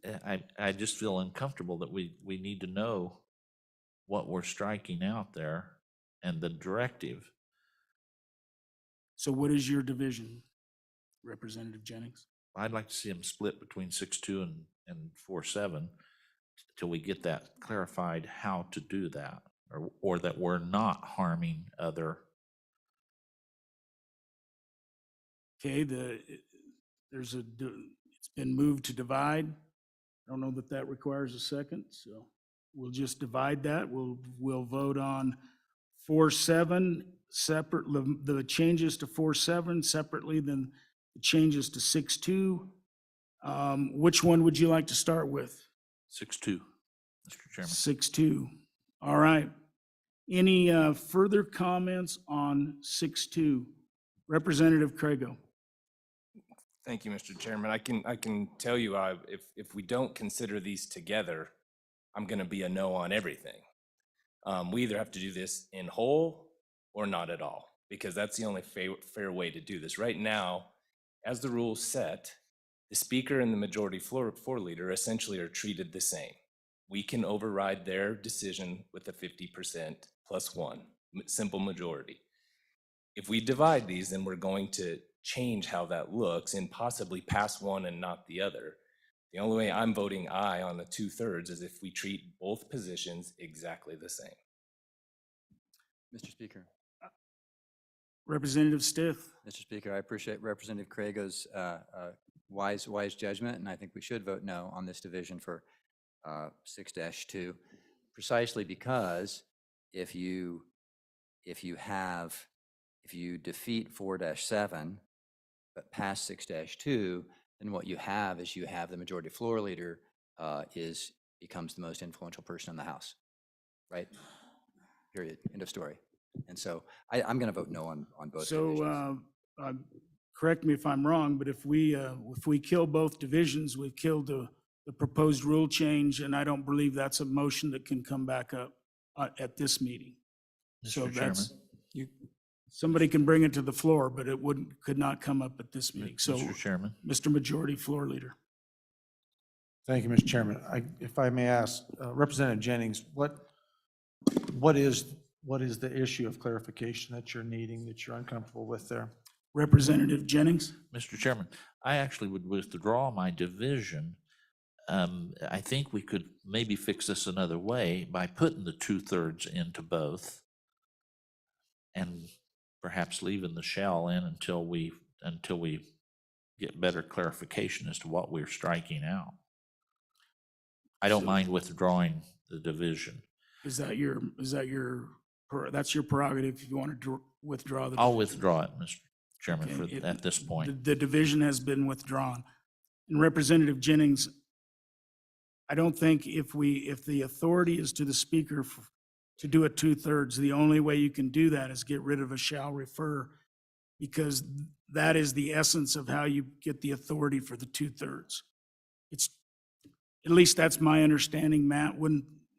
I just feel uncomfortable that we need to know what we're striking out there and the directive. So what is your division, Representative Jennings? I'd like to see them split between 6.2 and 4.7 till we get that clarified how to do that, or that we're not harming other. Okay, it's been moved to divide. I don't know that requires a second, so we'll just divide that. We'll vote on 4.7 separate, the changes to 4.7 separately, then the changes to 6.2. Which one would you like to start with? 6.2, Mr. Chairman. 6.2. All right. Any further comments on 6.2? Representative Crago. Thank you, Mr. Chairman. I can tell you, if we don't consider these together, I'm going to be a no on everything. We either have to do this in whole or not at all, because that's the only fair way to do this. Right now, as the rules set, the speaker and the majority floor leader essentially are treated the same. We can override their decision with a 50% plus one, simple majority. If we divide these, then we're going to change how that looks and possibly pass one and not the other. The only way I'm voting aye on the 2/3 is if we treat both positions exactly the same. Mr. Speaker. Representative Stith. Mr. Speaker, I appreciate Representative Crago's wise judgment, and I think we should vote no on this division for 6-2, precisely because if you defeat 4-7 but pass 6-2, then what you have is the majority floor leader becomes the most influential person in the House, right? Period. End of story. And so I'm going to vote no on both divisions. So correct me if I'm wrong, but if we kill both divisions, we've killed the proposed rule change, and I don't believe that's a motion that can come back up. at this meeting. So Mr. Chairman, that's, somebody can bring it to the floor, but it could not come up at this meeting. So, Mr. Chairman. Mr. Majority Floor Leader. Thank you, Mr. Chairman. If I may ask, Representative Jennings, what is the issue of clarification that you're needing, that you're uncomfortable with there? Representative Jennings? Mr. Chairman, I actually would withdraw my division. I think we could maybe fix this another way by putting the 2/3 into both and perhaps leaving the shall in until we get better clarification as to what we're striking out. I don't mind withdrawing the division. That's your prerogative if you want to withdraw the. I'll withdraw it, Mr. Chairman, Okay, at this point. The division has been withdrawn. And Representative Jennings, I don't think if the authority is to the speaker to do it 2/3, the only way you can do that is get rid of a shall refer, because that is the essence of how you get the authority for the 2/3. It's, at least that's my understanding, Matt,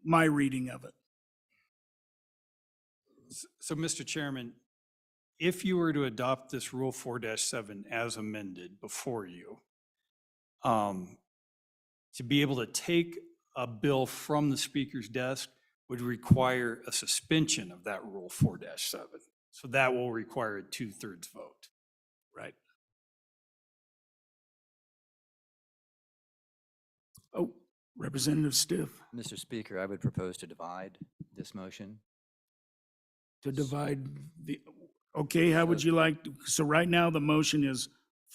my reading of it. So, Mr. Chairman, if you were to adopt this Rule 4-7 as amended before you, to be able to take a bill from the speaker's desk would require a suspension of that Rule 4-7. So that will require a 2/3 vote. Right. Oh, Representative Stiff, Mr. Speaker, I would propose to divide this motion. to divide the, okay, how would you like, so right now the motion is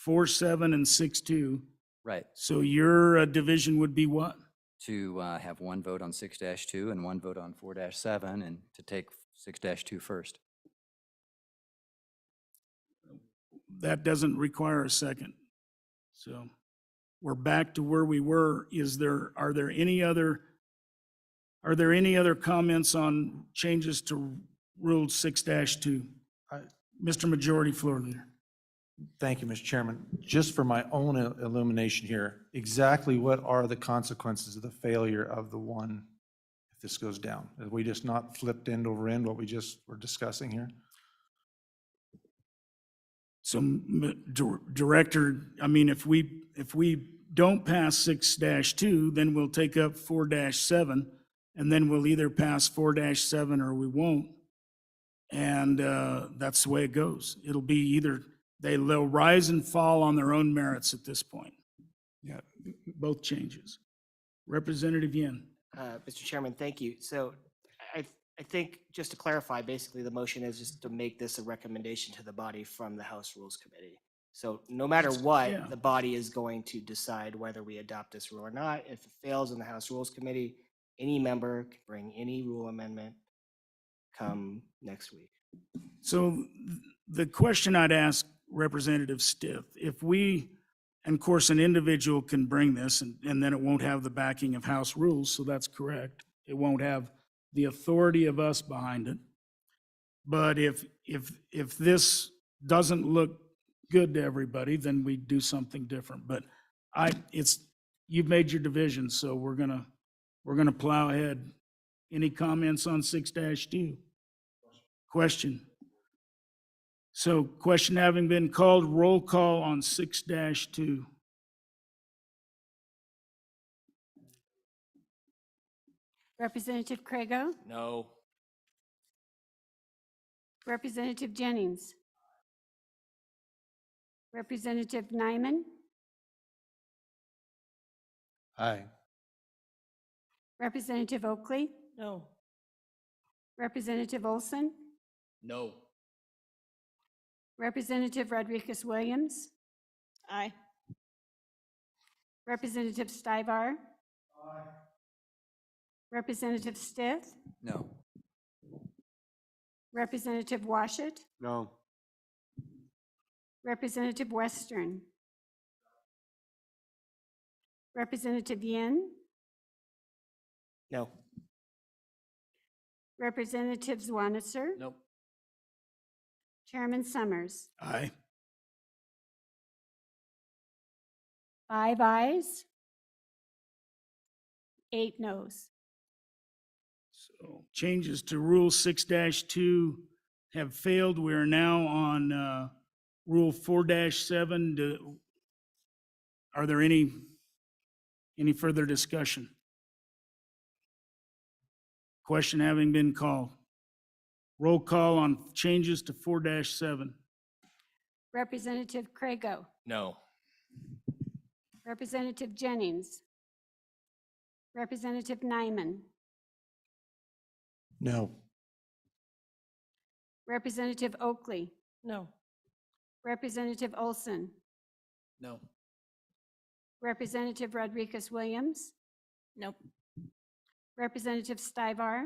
4-7 and 6-2. Right, So your division would be what? to have one vote on 6-2 and one vote on 4-7, and to take 6-2 first. That doesn't require a second. So we're back to where we were. Are there any other comments on changes to Rule 6-2? Mr. Majority Floor Leader. Thank you, Mr. Chairman. Just for my own illumination here, exactly what are the consequences of the failure of the one if this goes down? Have we just not flipped end over end what we just were discussing here? So, Director, I mean, if we don't pass 6-2, then we'll take up 4-7, and then we'll either pass 4-7 or we won't. And that's the way it goes. It'll be either they'll rise and fall on their own merits at this point. Yeah, both changes. Representative Yin. Mr. Chairman, thank you. So I think, just to clarify, basically the motion is just to make this a recommendation to the body from the House Rules Committee. So no matter Yeah. what, the body is going to decide whether we adopt this rule or not. If it fails in the House Rules Committee, any member can bring any rule amendment come next week. So the question I'd ask Representative Stiff, if we, and of course, an individual can bring this and then it won't have the backing of House rules, so that's correct. It won't have the authority of us behind it. But if this doesn't look good to everybody, then we do something different. But you've made your division, so we're gonna plow ahead. Any comments on 6-2? Question. So question having been called, roll call on 6-2. Representative Craigo? No. Representative Jennings? Representative Nyman? Aye. Representative Oakley? No. Representative Olson? No. Representative Rodriguez Williams? Aye. Representative Stivar? Representative Stith? No. Representative Washut? No. Representative Western? Representative Yin? No. Representative Zwanitzer? Nope. Chairman Summers? Aye. 5 ayes. 8 noes. So changes to Rule 6-2 have failed. We are now on Rule 4-7. Are there any further discussion? Question having been called. Roll call on changes to 4-7. Representative Craigo, No. Representative Jennings, Representative Nyman, No. Representative Oakley, No. Representative Olson, No. Representative Rodriguez Williams, Nope. Representative Stivar,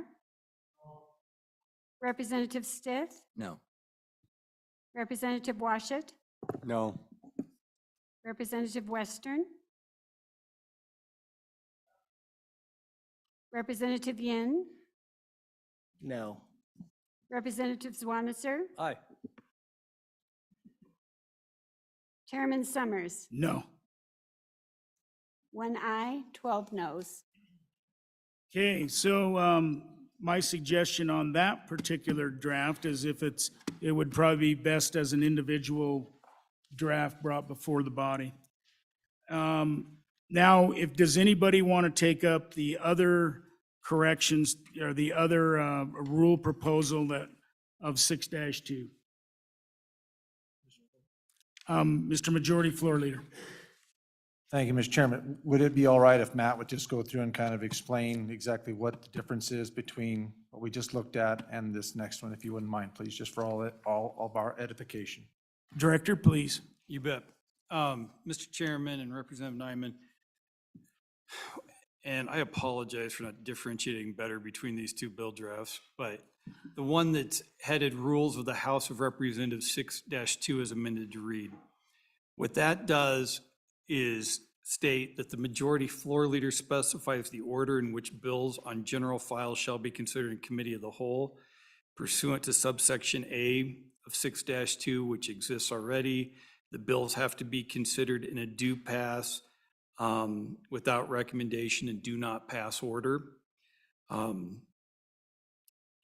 Representative Stith, No. Representative Washut, No. Representative Western, Representative Yin, No. Representative Zwanitzer, Aye. Chairman Summers. No. 1 aye, 12 noes. Okay, so my suggestion on that particular draft is it would probably be best as an individual draft brought before the body. Now, does anybody want to take up the other corrections or the other rule proposal of 6-2? Mr. Majority Floor Leader. Thank you, Mr. Chairman. Would it be all right if Matt would just go through and kind of explain exactly what the difference is between what we just looked at and this next one, if you wouldn't mind, please, just for all of our edification? Director, please. You bet. Mr. Chairman and Representative Nyman, and I apologize for not differentiating better between these two bill drafts, but the one that's headed Rules of the House of Representatives 6-2 is amended to read. What that does is state that the majority floor leader specifies the order in which bills on general files shall be considered in committee of the whole pursuant to subsection A of 6-2, which exists already. The bills have to be considered in a do pass without recommendation and do not pass order. And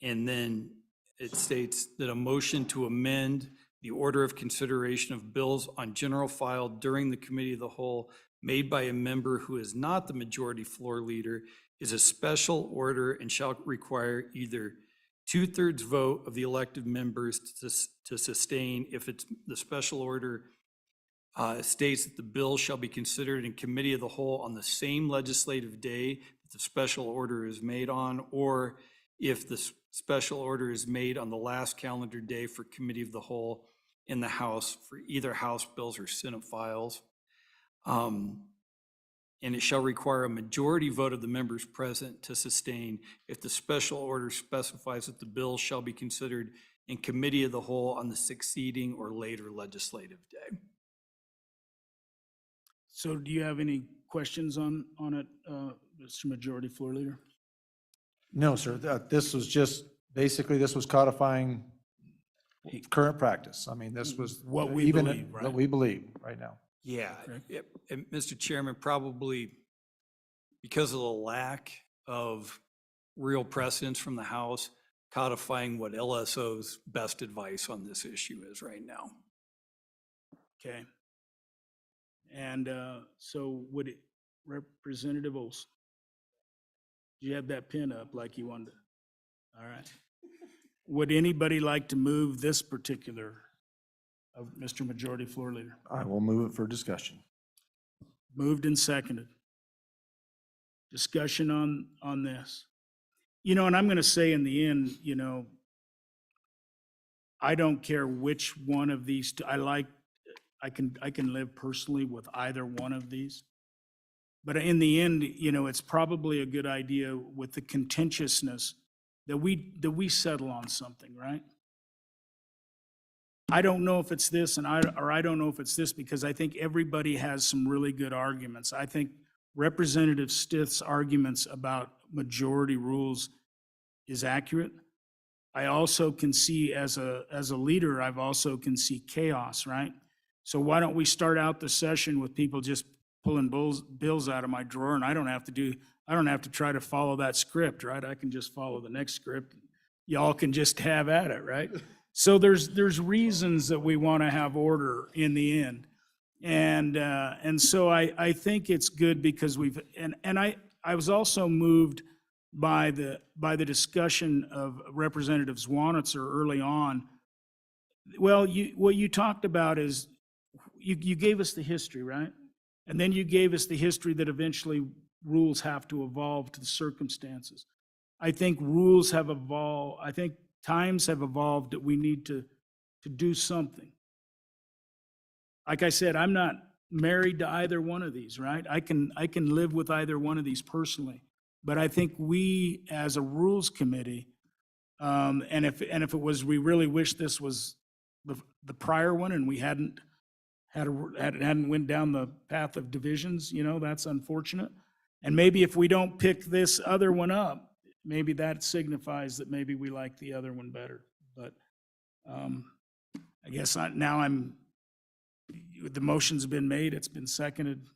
then it states that a motion to amend the order of consideration of bills on general file during the committee of the whole made by a member who is not the majority floor leader is a special order and shall require either 2/3 vote of the elected members to sustain if it's the special order states that the bill shall be considered in committee of the whole on the same legislative day that the special order is made on, or if the special order is made on the last calendar day for committee of the whole in the House for either House bills or Senate files. And it shall require a majority vote of the members present to sustain if the special order specifies that the bill shall be considered in committee of the whole on the succeeding or later legislative day. So do you have any questions on it, Mr. Majority Floor Leader? No, sir. This was just, basically, this was codifying current practice. I mean, this was. What we even believe, right? What we believe right now. Yeah, and Mr. Chairman, probably because of the lack of real precedence from the House, codifying what LSO's best advice on this issue is right now. Okay. And so would it, Representative Olson? You have that pin up like you wanted to. All right. Would anybody like to move this particular of Mr. Majority Floor Leader? I will move it for discussion. Moved and seconded. Discussion on this. You know, and I'm going to say in the end, you know, I don't care which one of these two. I can live personally with either one of these. But in the end, you know, it's probably a good idea with the contentiousness that we settle on something, right? I don't know if it's this or I don't know if it's this, because I think everybody has some really good arguments. I think Representative Stith's arguments about majority rules is accurate. I also can see as a leader, I've also can see chaos, right? So why don't we start out the session with people just pulling bills out of my drawer, and I don't have to try to follow that script, right? I can just follow the next script. Y'all can just have at it, right? So there's reasons that we want to have order in the end. And so I think it's good because I was also moved by the discussion of Representative Zwanitzer early on. Well, what you talked about is, you gave us the history, right? And then you gave us the history that eventually rules have to evolve to the circumstances. I think rules have evolved. I think times have evolved that we need to do something. Like I said, I'm not married to either one of these, right? I can live with either one of these personally. But I think we, as a rules committee, and if it was, we really wish this was the prior one and we hadn't went down the path of divisions, that's unfortunate. And maybe if we don't pick this other one up, maybe that signifies that maybe we like the other one better. But I guess the motion's been made, it's been seconded.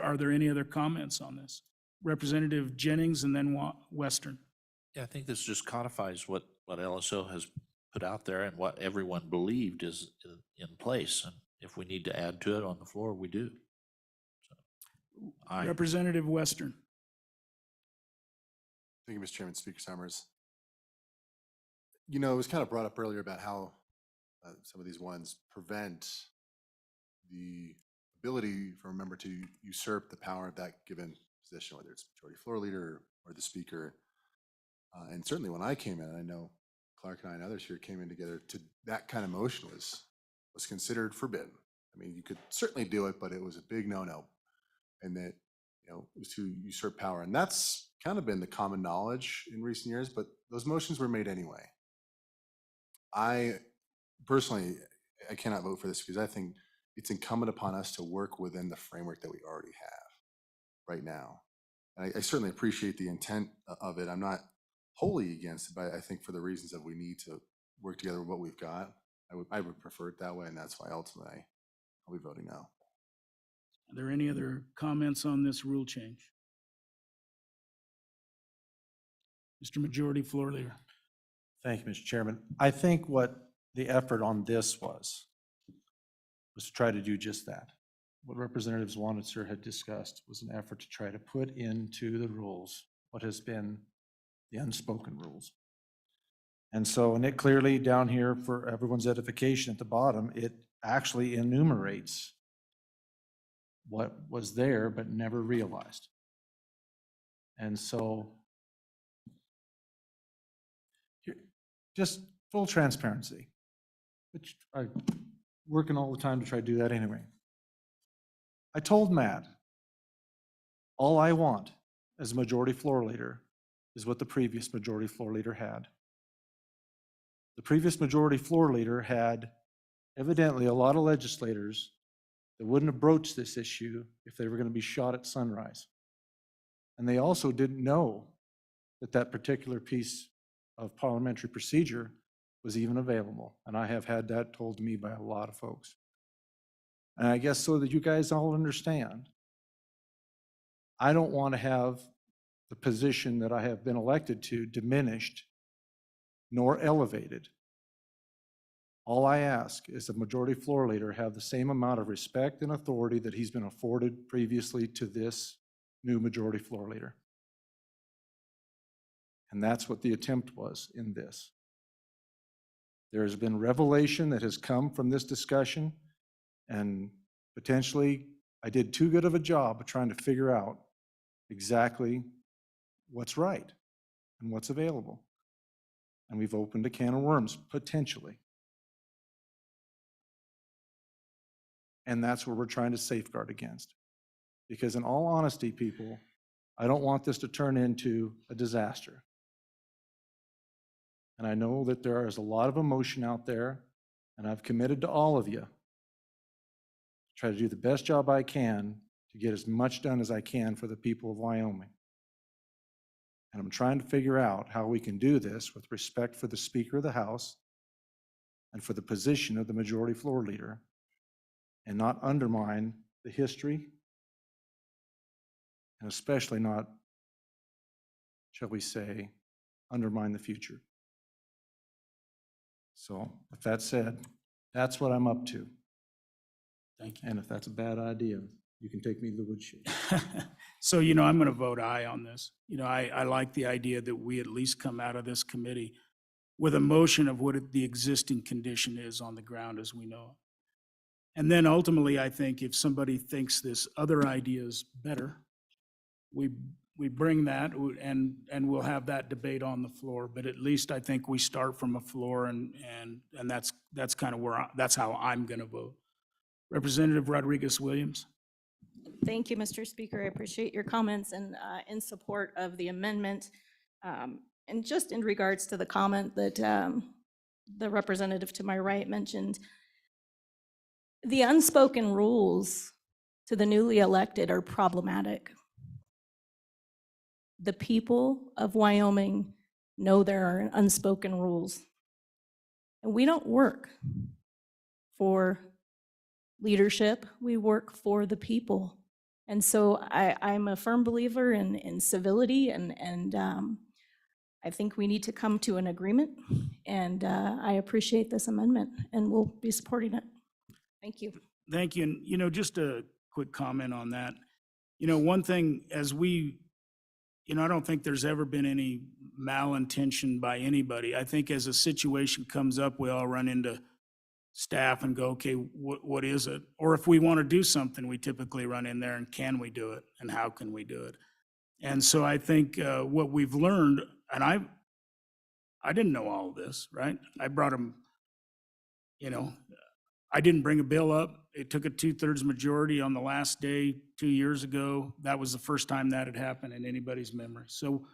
Are there any other comments on this? Representative Jennings and then Western. Yeah, I think this just codifies what LSO has put out there and what everyone believed is in place. And if we need to add to it on the floor, we do. So, Representative Western. Thank you, Mr. Chairman. Speaker Summers. It was kind of brought up earlier about how some of these ones prevent the ability for a member to usurp the power of that given position, whether it's majority floor leader or the speaker. And certainly when I came in, I know Clark and I and others here came in together, that kind of motion was considered forbidden. I mean, you could certainly do it, but it was a big no-no. And that, it was to usurp power. And that's kind of been the common knowledge in recent years, but those motions were made anyway. I personally cannot vote for this because I think it's incumbent upon us to work within the framework that we already have right now. And I certainly appreciate the intent of it. I'm not wholly against it, but I think for the reasons that we need to work together with what we've got, I would prefer it that way, and that's why ultimately I'll be voting no. Are there any other comments on this rule change? Mr. Majority Floor Leader. Thank you, Mr. Chairman. I think what the effort on this was to try to do just that. What Representative Zwanitzer had discussed was an effort to try to put into the rules what has been the unspoken rules. And so, and it clearly down here for everyone's edification at the bottom, it actually enumerates what was there but never realized. And so, just full transparency, which I'm working all the time to try to do that anyway. I told Matt, all I want as a majority floor leader is what the previous majority floor leader had. The previous majority floor leader had evidently a lot of legislators that wouldn't have broached this issue if they were going to be shot at sunrise. And they also didn't know that that particular piece of parliamentary procedure was even available. And I have had that told to me by a lot of folks. And I guess so that you guys all understand, I don't want to have the position that I have been elected to diminished nor elevated. All I ask is the majority floor leader have the same amount of respect and authority that he's been afforded previously to this new majority floor leader. And that's what the attempt was in this. There has been revelation that has come from this discussion, and potentially I did too good of a job of trying to figure out exactly what's right and what's available. And we've opened a can of worms, potentially. And that's what we're trying to safeguard against. Because in all honesty, people, I don't want this to turn into a disaster. And I know that there is a lot of emotion out there, and I've committed to all of you to try to do the best job I can to get as much done as I can for the people of Wyoming. And I'm trying to figure out how we can do this with respect for the Speaker of the House and for the position of the majority floor leader, and not undermine the history and especially not, shall we say, undermine the future. So with that said, that's what I'm up to. Thank you. And if that's a bad idea, you can take me to the woodshed. So, you know, I'm going to vote aye on this. You know, I like the idea that we at least come out of this committee with a motion of what the existing condition is on the ground as we know it. And then ultimately, I think if somebody thinks this other idea is better, we bring that and we'll have that debate on the floor. But at least I think we start from a floor and that's kind of that's how I'm going to vote. Representative Rodriguez-Williams. Thank you, Mr. Speaker. I appreciate your comments and in support of the amendment. And just in regards to the comment that the representative to my right mentioned, the unspoken rules to the newly elected are problematic. The people of Wyoming know there are unspoken rules. And we don't work for leadership, we work for the people. And so I'm a firm believer in civility and I think we need to come to an agreement. And I appreciate this amendment and we'll be supporting it. Thank you. Thank you. And, you know, just a quick comment on that. You know, one thing as we, you know, I don't think there's ever been any malintention by anybody. I think as a situation comes up, we all run into staff and go, okay, what is it? Or if we want to do something, we typically run in there and can we do it? And how can we do it? And so I think what we've learned, and I didn't know all of this, right? I brought them, you know, I didn't bring a bill up. It took a 2/3 majority on the last day 2 years ago. That was the first time that had happened in anybody's memory. So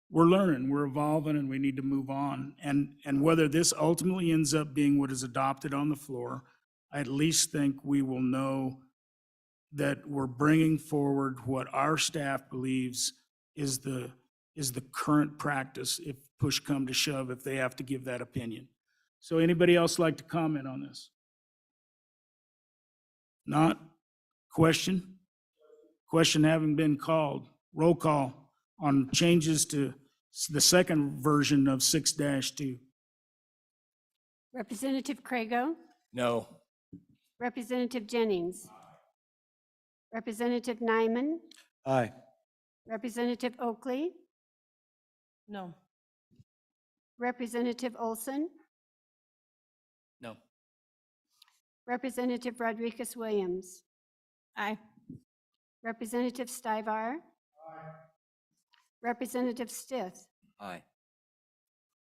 we're learning, we're evolving, and we need to move on. And whether this ultimately ends up being what is adopted on the floor, I at least think we will know that we're bringing forward what our staff believes is the current practice if push come to shove, if they have to give that opinion. So anybody else like to comment on this? Not? Question? Question having been called. Roll call on changes to the second version of 6-2. Representative Crago, No. Representative Jennings, Representative Nyman, Aye. Representative Oakley, No. Representative Olson, No. Representative Rodriguez-Williams, Aye. Representative Stivar, Representative Stith, Aye.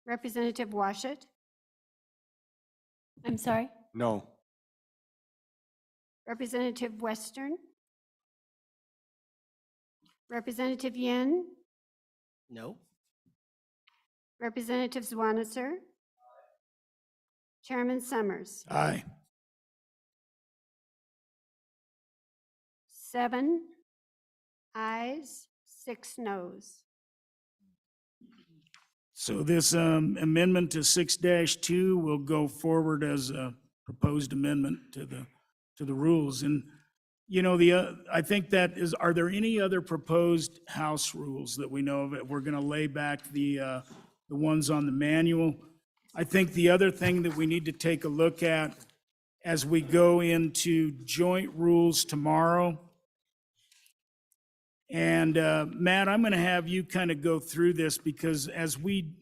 Representative Washut. I'm sorry, No. Representative Western, Representative Yin, No. Representative Zwaniter, Chairman Summers. Aye. 7 ayes, 6 noes. So this amendment to 6-2 will go forward as a proposed amendment to the rules. And, you know, I think that is, are there any other proposed House rules that we know of? We're going to lay back the ones on the manual. I think the other thing that we need to take a look at as we go into joint rules tomorrow. And Matt, I'm going to have you kind of go through this because as we,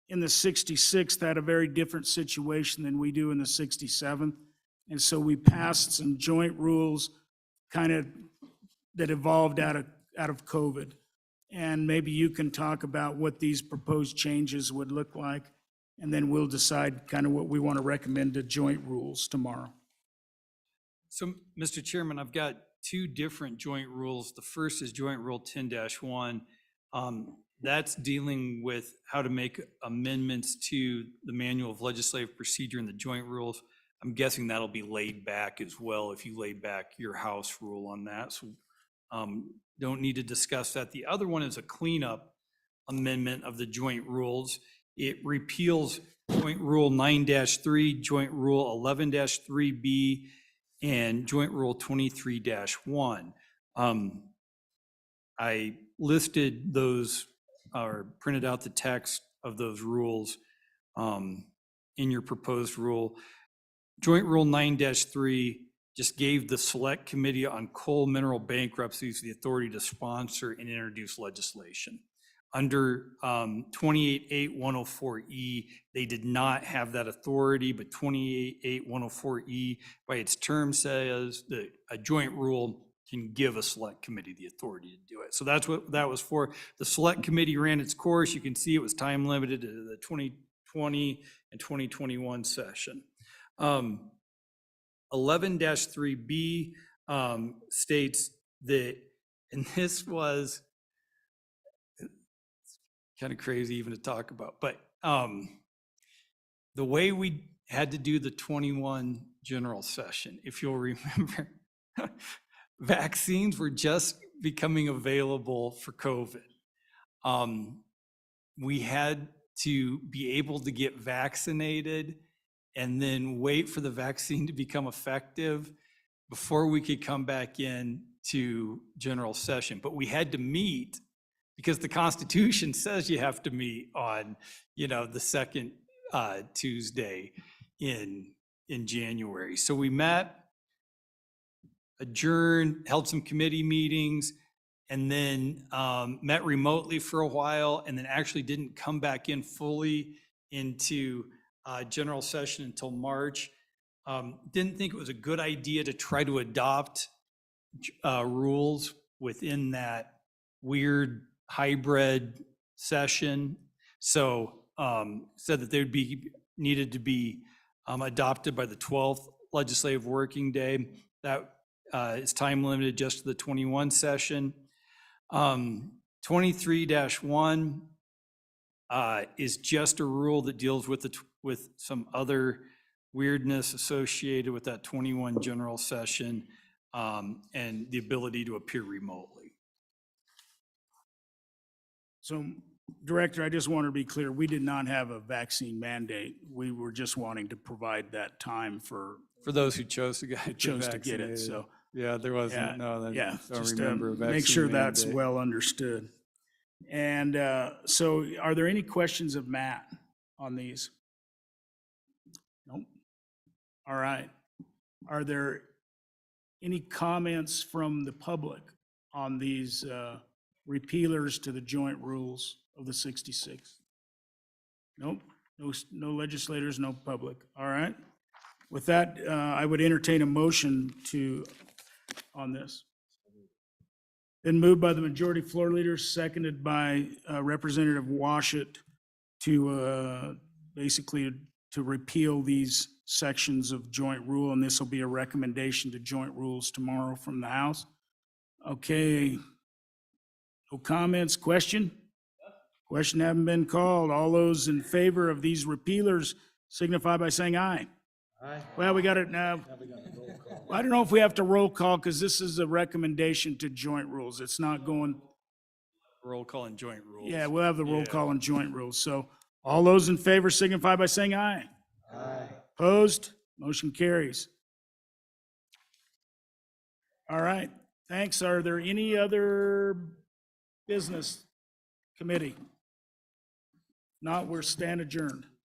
in the 66th, had a very different situation than we do in the 67th. And so we passed some joint rules kind of that evolved out of COVID. And maybe you can talk about what these proposed changes would look like. And then we'll decide kind of what we want to recommend to joint rules tomorrow. So, Mr. Chairman, I've got two different joint rules. The first is Joint Rule 10-1. That's dealing with how to make amendments to the Manual of Legislative Procedure and the joint rules. I'm guessing that'll be laid back as well if you laid back your House rule on that. So don't need to discuss that. The other one is a cleanup amendment of the joint rules. It repeals Joint Rule 9-3, Joint Rule 11-3B, and Joint Rule 23-1. I listed those, or printed out the text of those rules in your proposed rule. Joint Rule 9-3 just gave the Select Committee on Coal Mineral Bankruptcies the authority to sponsor and introduce legislation. Under 28.8.104E, they did not have that authority, but 28.8.104E by its term says that a joint rule can give a select committee the authority to do it. So that's what that was for. The select committee ran its course. You can see it was time limited to the 2020 and 2021 session. 11-3B states that, and this was kind of crazy even to talk about, but the way we had to do the 21 general session, if you'll remember, vaccines were just becoming available for COVID. We had to be able to get vaccinated and then wait for the vaccine to become effective before we could come back in to general session. But we had to meet because the Constitution says you have to meet on, the second Tuesday in January. So we met, adjourned, held some committee meetings, and then met remotely for a while, and then actually didn't come back in fully into general session until March. Didn't think it was a good idea to try to adopt rules within that weird hybrid session. So said that they would be needed to be adopted by the 12th legislative working day. That is time limited just to the 21 session. 23-1 is just a rule that deals with some other weirdness associated with that 21 general session and the ability to appear remotely. So, Director, I just want to be clear, we did not have a vaccine mandate. We were just wanting to provide that time for those who chose to get it, so. Yeah, there wasn't, no, Yeah, I don't just remember a make vaccine sure that's mandate. well understood. And so are there any questions of Matt on these? Nope. All right. Are there any comments from the public on these repealers to the joint rules of the 66? Nope. No legislators, no public. All right. With that, I would entertain a motion on this. Been moved by the majority floor leader, seconded by Representative Washut to basically to repeal these sections of joint rule, and this will be a recommendation to joint rules tomorrow from the House. Okay. No comments, question? Question haven't been called. All those in favor of these repealers signify by saying aye. Aye. Well, we got it now. I don't know if we have to roll call because this is a recommendation to joint rules. It's not going. Roll call and joint rules. Yeah, we'll have the roll call and joint rules. So all those in favor signify by saying aye. Aye. Opposed? Motion carries. All right, thanks. Are there any other business committee? Not, we're stand adjourned.